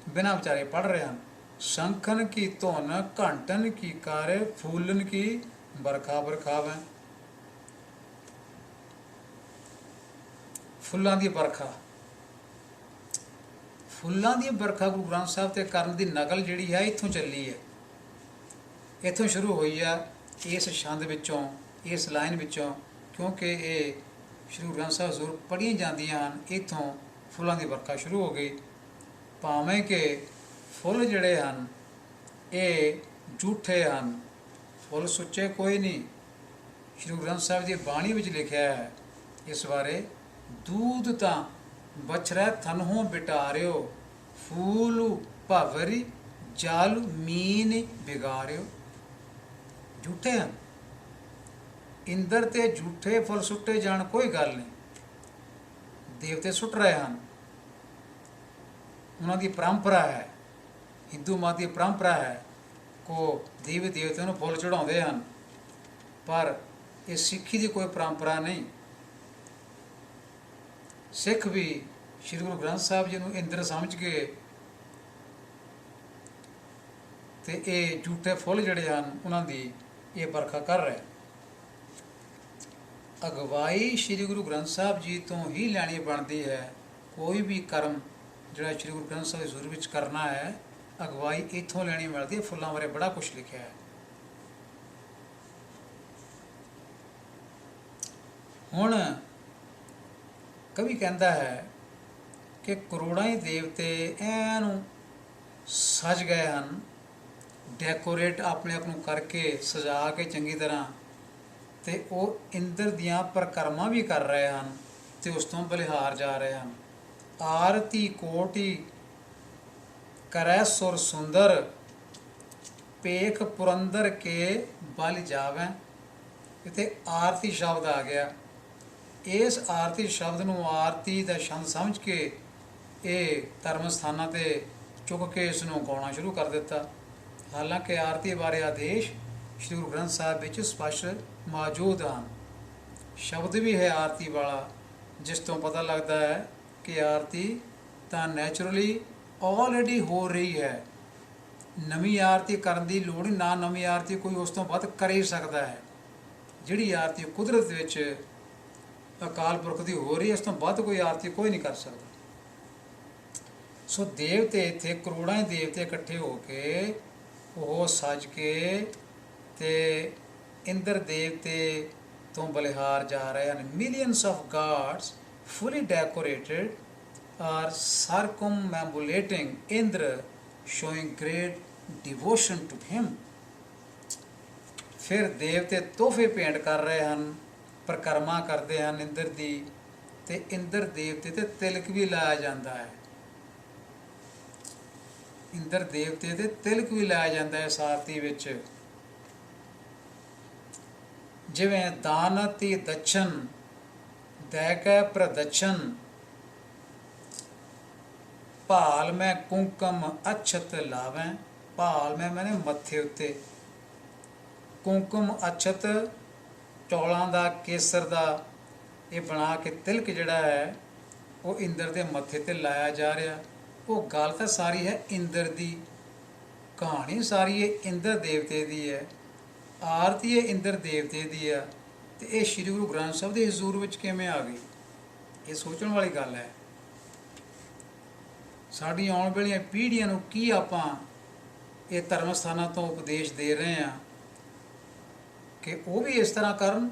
ਬਿਨਾਂ ਵਿਚਾਰੇ ਪੜ੍ਹ ਰਹੇ ਹਨ। ਸ਼ੰਖਨ ਕੀ ਧੁਨ ਘੰਟਨ ਕੀ ਕਰ, ਫੂਲਨ ਕੀ ਬਰਖਾ ਬਰਖਾਵੈ। ਫੁੱਲਾਂ ਦੀ ਬਰਖਾ, ਫੁੱਲਾਂ ਦੀ ਬਰਖਾ ਗੁਰੂ ਗ੍ਰੰਥ ਸਾਹਿਬ 'ਤੇ ਕਰਨ ਦੀ ਨਕਲ ਜਿਹੜੀ ਹੈ ਇੱਥੋਂ ਚੱਲੀ ਹੈ, ਇੱਥੋਂ ਸ਼ੁਰੂ ਹੋਈ ਆ, ਇਸ ਛੰਦ ਵਿੱਚੋਂ, ਇਸ ਲਾਈਨ ਵਿੱਚੋਂ, ਕਿਉਂਕਿ ਇਹ ਸ਼੍ਰੀ ਗੁਰੂ ਗ੍ਰੰਥ ਸਾਹਿਬ ਹਜ਼ੂਰ ਪੜ੍ਹੀਆਂ ਜਾਂਦੀਆਂ ਹਨ, ਇੱਥੋਂ ਫੁੱਲਾਂ ਦੀ ਵਰਖਾ ਸ਼ੁਰੂ ਹੋ ਗਈ। ਭਾਵੇਂ ਕਿ ਫੁੱਲ ਜਿਹੜੇ ਹਨ ਇਹ ਝੂਠੇ ਹਨ, ਫੁੱਲ ਸੁੱਚੇ ਕੋਈ ਨਹੀਂ। ਸ਼੍ਰੀ ਗੁਰੂ ਗ੍ਰੰਥ ਸਾਹਿਬ ਦੀ ਬਾਣੀ ਵਿੱਚ ਲਿਖਿਆ ਹੈ ਇਸ ਬਾਰੇ, ਦੂਧ ਤਾਂ ਬਛੜਾ ਥਨਹੋਂ ਬਿਟਾਰਿਓ, ਫੂਲ ਭਵਰੀ ਜਲ ਮੀਨ ਬਿਗਾਰਿਓ। ਝੂਠੇ ਹਨ, ਇੰਦਰ ਤੇ ਝੂਠੇ ਫੁੱਲ ਸੁੱਟੇ ਜਾਣ ਕੋਈ ਗੱਲ ਨਹੀਂ, ਦੇਵਤੇ ਸੁੱਟ ਰਹੇ ਹਨ, ਉਹਨਾਂ ਦੀ ਪਰੰਪਰਾ ਹੈ, ਹਿੰਦੂ ਮਤ ਦੀ ਪਰੰਪਰਾ ਹੈ, ਕੋ ਦੇਵੀ ਦੇਵਤਿਆਂ ਨੂੰ ਫੁੱਲ ਚੜਾਉਂਦੇ ਹਨ, ਪਰ ਇਹ ਸਿੱਖੀ ਦੀ ਕੋਈ ਪਰੰਪਰਾ ਨਹੀਂ। ਸਿੱਖ ਵੀ ਸ਼੍ਰੀ ਗੁਰੂ ਗ੍ਰੰਥ ਸਾਹਿਬ ਜੀ ਨੂੰ ਇੰਦਰ ਸਮਝ ਕੇ ਤੇ ਇਹ ਝੂਠੇ ਫੁੱਲ ਜਿਹੜੇ ਹਨ ਉਹਨਾਂ ਦੀ ਇਹ ਵਰਖਾ ਕਰ ਰਹੇ। ਅਗਵਾਈ ਸ਼੍ਰੀ ਗੁਰੂ ਗ੍ਰੰਥ ਸਾਹਿਬ ਜੀ ਤੋਂ ਹੀ ਲੈਣੀ ਬਣਦੀ ਹੈ। ਕੋਈ ਵੀ ਕਰਮ ਜਿਹੜਾ ਸ਼੍ਰੀ ਗੁਰੂ ਗ੍ਰੰਥ ਸਾਹਿਬ ਦੀ ਹਜ਼ੂਰੀ ਵਿੱਚ ਕਰਨਾ ਹੈ, ਅਗਵਾਈ ਇੱਥੋਂ ਲੈਣੀ ਮਿਲਦੀ ਹੈ। ਫੁੱਲਾਂ ਬਾਰੇ ਬੜਾ ਕੁਛ ਲਿਖਿਆ ਹੈ। ਹੁਣ ਕਵੀ ਕਹਿੰਦਾ ਹੈ ਕਿ ਕਰੋੜਾਂ ਹੀ ਦੇਵਤੇ ਐਨੂੰ ਸਜ ਗਏ ਹਨ, ਡੈਕੋਰੇਟ ਆਪਣੇ ਆਪ ਨੂੰ ਕਰਕੇ ਸਜਾ ਕੇ ਚੰਗੀ ਤਰ੍ਹਾਂ, ਅਤੇ ਉਹ ਇੰਦਰ ਦੀਆਂ ਪਰਿਕਰਮਾ ਵੀ ਕਰ ਰਹੇ ਹਨ ਅਤੇ ਉਸ ਤੋਂ ਬਲਿਹਾਰ ਜਾ ਰਹੇ ਹਨ। ਆਰਤੀ ਕੋਟੀ ਕਰੈ ਸੁਰ ਸੁੰਦਰ, ਪੇਖ ਪੁਰੰਦਰ ਕੇ ਬਲ ਜਾਵੈ। ਇੱਥੇ ਆਰਤੀ ਸ਼ਬਦ ਆ ਗਿਆ। ਇਸ ਆਰਤੀ ਸ਼ਬਦ ਨੂੰ ਆਰਤੀ ਦਾ ਛੰਦ ਸਮਝ ਕੇ ਇਹ ਧਰਮ ਸਥਾਨਾਂ 'ਤੇ ਚੁੱਕ ਕੇ ਇਸ ਨੂੰ ਗਾਉਣਾ ਸ਼ੁਰੂ ਕਰ ਦਿੱਤਾ। ਹਾਲਾਂਕਿ ਆਰਤੀ ਬਾਰੇ ਆਦੇਸ਼ ਸ਼੍ਰੀ ਗੁਰੂ ਗ੍ਰੰਥ ਸਾਹਿਬ ਵਿੱਚ ਸਪਸ਼ਟ ਮੌਜੂਦ ਹਨ। ਸ਼ਬਦ ਵੀ ਹੈ ਆਰਤੀ ਵਾਲਾ, ਜਿਸ ਤੋਂ ਪਤਾ ਲੱਗਦਾ ਹੈ ਕਿ ਆਰਤੀ ਤਾਂ ਨੈਚੁਰਲੀ ਆਲਰੇਡੀ ਹੋ ਰਹੀ ਹੈ, ਨਵੀਂ ਆਰਤੀ ਕਰਨ ਦੀ ਲੋੜ ਨਾ, ਨਵੀਂ ਆਰਤੀ ਕੋਈ ਉਸ ਤੋਂ ਵੱਧ ਕਰ ਹੀ ਸਕਦਾ ਹੈ। ਜਿਹੜੀ ਆਰਤੀ ਕੁਦਰਤ ਵਿੱਚ ਅਕਾਲ ਪੁਰਖ ਦੀ ਹੋ ਰਹੀ ਹੈ, ਇਸ ਤੋਂ ਵੱਧ ਕੋਈ ਆਰਤੀ ਕੋਈ ਨਹੀਂ ਕਰ ਸਕਦਾ। ਸੋ ਦੇਵਤੇ ਇੱਥੇ ਕਰੋੜਾਂ ਹੀ ਦੇਵਤੇ ਇਕੱਠੇ ਹੋ ਕੇ ਉਹ ਸੱਜ ਕੇ ਤੇ ਇੰਦਰ ਦੇਵਤੇ ਤੋਂ ਬਲਿਹਾਰ ਜਾ ਰਹੇ ਹਨ। Millions of gods fully decorated are circumambulating Indra, showing great devotion to him. ਫਿਰ ਦੇਵਤੇ ਤੋਹਫੇ ਭੇਂਟ ਕਰ ਰਹੇ ਹਨ, ਪਰਿਕਰਮਾ ਕਰਦੇ ਹਨ ਇੰਦਰ ਦੀ, ਤੇ ਇੰਦਰ ਦੇਵਤੇ ਤੇ ਤਿਲਕ ਵੀ ਲਾਇਆ ਜਾਂਦਾ ਹੈ। ਇੰਦਰ ਦੇਵਤੇ ਤੇ ਤਿਲਕ ਵੀ ਲਾਇਆ ਜਾਂਦਾ ਹੈ ਇਸ ਆਰਤੀ ਵਿੱਚ। ਜਿਵੇਂ ਦਾਨਤੀ ਦਛਨ ਦੈ ਕੈ ਪ੍ਰਦਛਨ, ਭਾਲ ਮੈਂ ਕੁੰਕਮ ਅਛਤ ਲਾਵੈ। ਭਾਲ ਮੈਂ ਮੈਨੇ ਮੱਥੇ ਉੱਤੇ, ਕੁੰਕਮ ਅਛਤ ਚੌਲਾਂ ਦਾ, ਕੇਸਰ ਦਾ ਇਹ ਬਣਾ ਕੇ ਤਿਲਕ ਜਿਹੜਾ ਹੈ ਉਹ ਇੰਦਰ ਦੇ ਮੱਥੇ 'ਤੇ ਲਾਇਆ ਜਾ ਰਿਹਾ। ਉਹ ਗੱਲ ਤਾਂ ਸਾਰੀ ਹੈ ਇੰਦਰ ਦੀ, ਕਹਾਣੀ ਸਾਰੀ ਇਹ ਇੰਦਰ ਦੇਵਤੇ ਦੀ ਹੈ, ਆਰਤੀ ਇਹ ਇੰਦਰ ਦੇਵਤੇ ਦੀ ਆ, ਅਤੇ ਇਹ ਸ਼੍ਰੀ ਗੁਰੂ ਗ੍ਰੰਥ ਸਾਹਿਬ ਦੇ ਹਜ਼ੂਰ ਵਿੱਚ ਕਿਵੇਂ ਆ ਗਈ? ਇਹ ਸੋਚਣ ਵਾਲੀ ਗੱਲ ਹੈ। ਸਾਡੀਆਂ ਆਉਣ ਵਾਲੀਆਂ ਪੀੜ੍ਹੀਆਂ ਨੂੰ ਕੀ ਆਪਾਂ ਇਹ ਧਰਮ ਸਥਾਨਾਂ ਤੋਂ ਉਪਦੇਸ਼ ਦੇ ਰਹੇ ਹਾਂ ਕਿ ਉਹ ਵੀ ਇਸ ਤਰ੍ਹਾਂ ਕਰਨ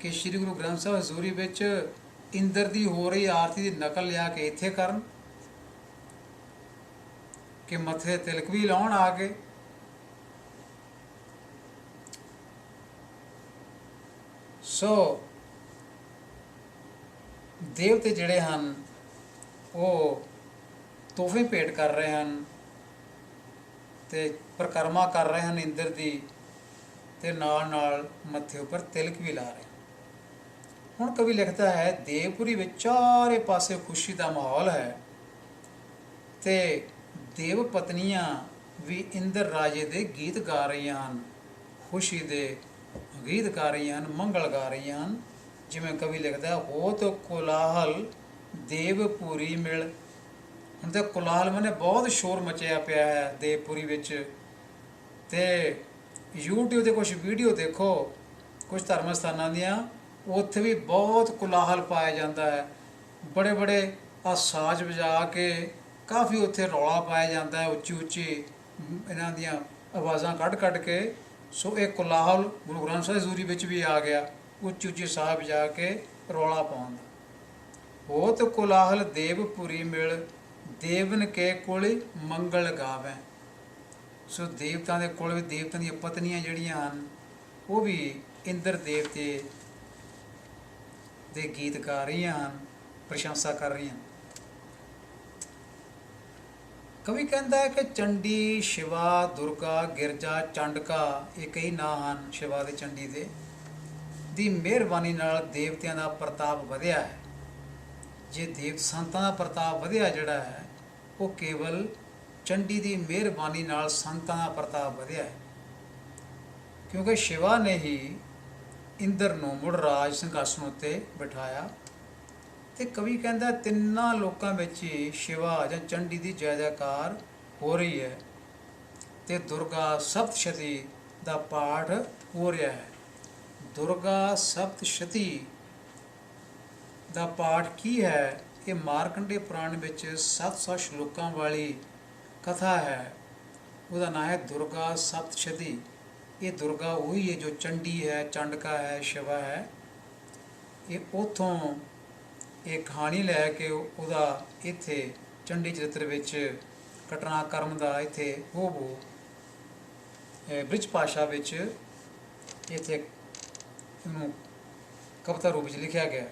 ਕਿ ਸ਼੍ਰੀ ਗੁਰੂ ਗ੍ਰੰਥ ਸਾਹਿਬ ਹਜ਼ੂਰੀ ਵਿੱਚ ਇੰਦਰ ਦੀ ਹੋ ਰਹੀ ਆਰਤੀ ਦੀ ਨਕਲ ਲਿਆ ਕੇ ਇੱਥੇ ਕਰਨ, ਕਿ ਮੱਥੇ ਤਿਲਕ ਵੀ ਲਾਉਣ ਆ ਕੇ। ਸੋ ਦੇਵਤੇ ਜਿਹੜੇ ਹਨ ਉਹ ਤੋਹਫੇ ਭੇਟ ਕਰ ਰਹੇ ਹਨ ਅਤੇ ਪਰਿਕਰਮਾ ਕਰ ਰਹੇ ਹਨ ਇੰਦਰ ਦੀ, ਅਤੇ ਨਾਲ ਨਾਲ ਮੱਥੇ ਉੱਪਰ ਤਿਲਕ ਵੀ ਲਾ ਰਹੇ। ਹੁਣ ਕਵੀ ਲਿਖਦਾ ਹੈ, ਦੇਵਪੁਰੀ ਵਿੱਚ ਚਾਰੇ ਪਾਸੇ ਖੁਸ਼ੀ ਦਾ ਮਾਹੌਲ ਹੈ ਤੇ ਦੇਵ ਪਤਨੀਆਂ ਵੀ ਇੰਦਰ ਰਾਜੇ ਦੇ ਗੀਤ ਗਾ ਰਹੀਆਂ ਹਨ, ਖੁਸ਼ੀ ਦੇ ਗੀਤ ਗਾ ਰਹੀਆਂ ਹਨ, ਮੰਗਲ ਗਾ ਰਹੀਆਂ ਹਨ। ਜਿਵੇਂ ਕਵੀ ਲਿਖਦਾ, ਹੋਤ ਕੋਲਾਹਲ ਦੇਵਪੁਰੀ ਮਿਲ। ਹੁਣ ਤਾਂ ਕੋਲਾਹਲ ਮਾਨੇ ਬਹੁਤ ਸ਼ੋਰ ਮਚਿਆ ਪਿਆ ਹੈ ਦੇਵਪੁਰੀ ਵਿੱਚ। ਤੇ YouTube 'ਤੇ ਕੁਛ ਵੀਡੀਓ ਦੇਖੋ ਕੁਛ ਧਰਮ ਸਥਾਨਾਂ ਦੀਆਂ, ਉੱਥੇ ਵੀ ਬਹੁਤ ਕੋਲਾਹਲ ਪਾਇਆ ਜਾਂਦਾ ਹੈ। ਬੜੇ ਬੜੇ ਸਾਜ਼ ਵਜਾ ਕੇ ਕਾਫੀ ਉੱਥੇ ਰੌਲਾ ਪਾਇਆ ਜਾਂਦਾ ਹੈ, ਉੱਚੀ ਉੱਚੀ ਇਹਨਾਂ ਦੀਆਂ ਆਵਾਜ਼ਾਂ ਕੱਢ ਕੱਢ ਕੇ। ਸੋ ਇਹ ਕੋਲਾਹਲ ਗੁਰੂ ਗ੍ਰੰਥ ਸਾਹਿਬ ਹਜ਼ੂਰੀ ਵਿੱਚ ਵੀ ਆ ਗਿਆ, ਉੱਚੀ ਉੱਚੀ ਸਾਜ਼ ਵਜਾ ਕੇ ਰੌਲਾ ਪਾਉਣ ਦਾ। ਹੋਤ ਕੋਲਾਹਲ ਦੇਵਪੁਰੀ ਮਿਲ, ਦੇਵਨ ਕੇ ਕੁਲ ਮੰਗਲ ਗਾਵੈ। ਸੋ ਦੇਵਤਾ ਦੇ ਕੋਲ ਵੀ ਦੇਵਤਾ ਦੀਆਂ ਪਤਨੀਆਂ ਜਿਹੜੀਆਂ ਹਨ ਉਹ ਵੀ ਇੰਦਰ ਦੇਵਤੇ ਦੇ ਗੀਤ ਗਾ ਰਹੀਆਂ ਹਨ, ਪ੍ਰਸ਼ੰਸਾ ਕਰ ਰਹੀਆਂ। ਕਵੀ ਕਹਿੰਦਾ ਹੈ ਕਿ ਚੰਡੀ, ਸ਼ਿਵਾ, ਦੁਰਗਾ, ਗਿਰਜਾ, ਚੰਡਕਾ, ਇਹ ਕਈ ਨਾਂ ਹਨ ਸ਼ਿਵਾ ਦੇ, ਚੰਡੀ ਦੇ, ਦੀ ਮਿਹਰਬਾਨੀ ਨਾਲ ਦੇਵਤਿਆਂ ਦਾ ਪ੍ਰਤਾਪ ਵਧਿਆ ਹੈ। ਜੇ ਦੇਵ ਸੰਤਾਂ ਦਾ ਪ੍ਰਤਾਪ ਵਧਿਆ ਜਿਹੜਾ ਹੈ ਉਹ ਕੇਵਲ ਚੰਡੀ ਦੀ ਮਿਹਰਬਾਨੀ ਨਾਲ ਸੰਤਾਂ ਦਾ ਪ੍ਰਤਾਪ ਵਧਿਆ ਹੈ, ਕਿਉਂਕਿ ਸ਼ਿਵਾ ਨੇ ਹੀ ਇੰਦਰ ਨੂੰ ਮੁੜ ਰਾਜ ਸਿੰਘਾਸਣ ਉੱਤੇ ਬਿਠਾਇਆ। ਤੇ ਕਵੀ ਕਹਿੰਦਾ ਤਿੰਨਾਂ ਲੋਕਾਂ ਵਿੱਚ ਹੀ ਸ਼ਿਵਾ ਜਾਂ ਚੰਡੀ ਦੀ ਜੈ ਜੈਕਾਰ ਹੋ ਰਹੀ ਹੈ ਤੇ ਦੁਰਗਾ ਸਪਤਸ਼ਤੀ ਦਾ ਪਾਠ ਹੋ ਰਿਹਾ ਹੈ। ਦੁਰਗਾ ਸਪਤਸ਼ਤੀ ਦਾ ਪਾਠ ਕੀ ਹੈ? ਇਹ ਮਾਰਕੰਡੇ ਪੁਰਾਣ ਵਿੱਚ 700 ਸ਼ਲੋਕਾਂ ਵਾਲੀ ਕਥਾ ਹੈ। ਉਹਦਾ ਨਾਂ ਹੈ ਦੁਰਗਾ ਸਪਤਸ਼ਤੀ। ਇਹ ਦੁਰਗਾ ਉਹੀ ਹੈ ਜੋ ਚੰਡੀ ਹੈ, ਚੰਡਕਾ ਹੈ, ਸ਼ਿਵਾ ਹੈ। ਇਹ ਉੱਥੋਂ ਇਹ ਕਹਾਣੀ ਲੈ ਕੇ ਉਹਦਾ ਇੱਥੇ ਚੰਡੀ ਚਰਿੱਤਰ ਵਿੱਚ ਘਟਨਾਕ੍ਰਮ ਦਾ ਇੱਥੇ ਹੂਬਹੂ ਬ੍ਰਿਜ ਭਾਸ਼ਾ ਵਿੱਚ ਇੱਥੇ ਇਹਨੂੰ ਕਵਿਤਾ ਰੂਪ ਵਿੱਚ ਲਿਖਿਆ ਗਿਆ।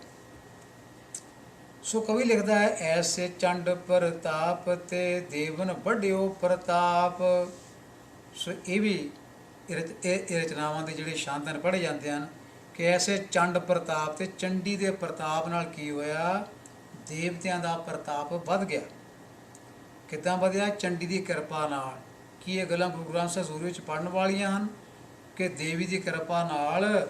ਸੋ ਕਵੀ ਲਿਖਦਾ ਹੈ, ਐਸੇ ਚੰਡ ਪ੍ਰਤਾਪ ਤੇ ਦੇਵਨ ਵੱਡਿਓ ਪ੍ਰਤਾਪ। ਸੋ ਇਹ ਵੀ ਇਹ ਰਚਨਾਵਾਂ ਦੇ ਜਿਹੜੇ ਸ਼ਾਨਦਾਰ ਪੜ੍ਹੇ ਜਾਂਦੇ ਹਨ ਕਿ ਐਸੇ ਚੰਡ ਪ੍ਰਤਾਪ ਤੇ ਚੰਡੀ ਦੇ ਪ੍ਰਤਾਪ ਨਾਲ ਕੀ ਹੋਇਆ? ਦੇਵਤਿਆਂ ਦਾ ਪ੍ਰਤਾਪ ਵੱਧ ਗਿਆ। ਕਿੱਦਾਂ ਵਧਿਆ? ਚੰਡੀ ਦੀ ਕਿਰਪਾ ਨਾਲ। ਕੀ ਇਹ ਗੱਲਾਂ ਗੁਰੂ ਗ੍ਰੰਥ ਸਾਹਿਬ ਹਜ਼ੂਰੀ ਵਿੱਚ ਪੜ੍ਹਨ ਵਾਲੀਆਂ ਹਨ ਕਿ ਦੇਵੀ ਦੀ ਕਿਰਪਾ ਨਾਲ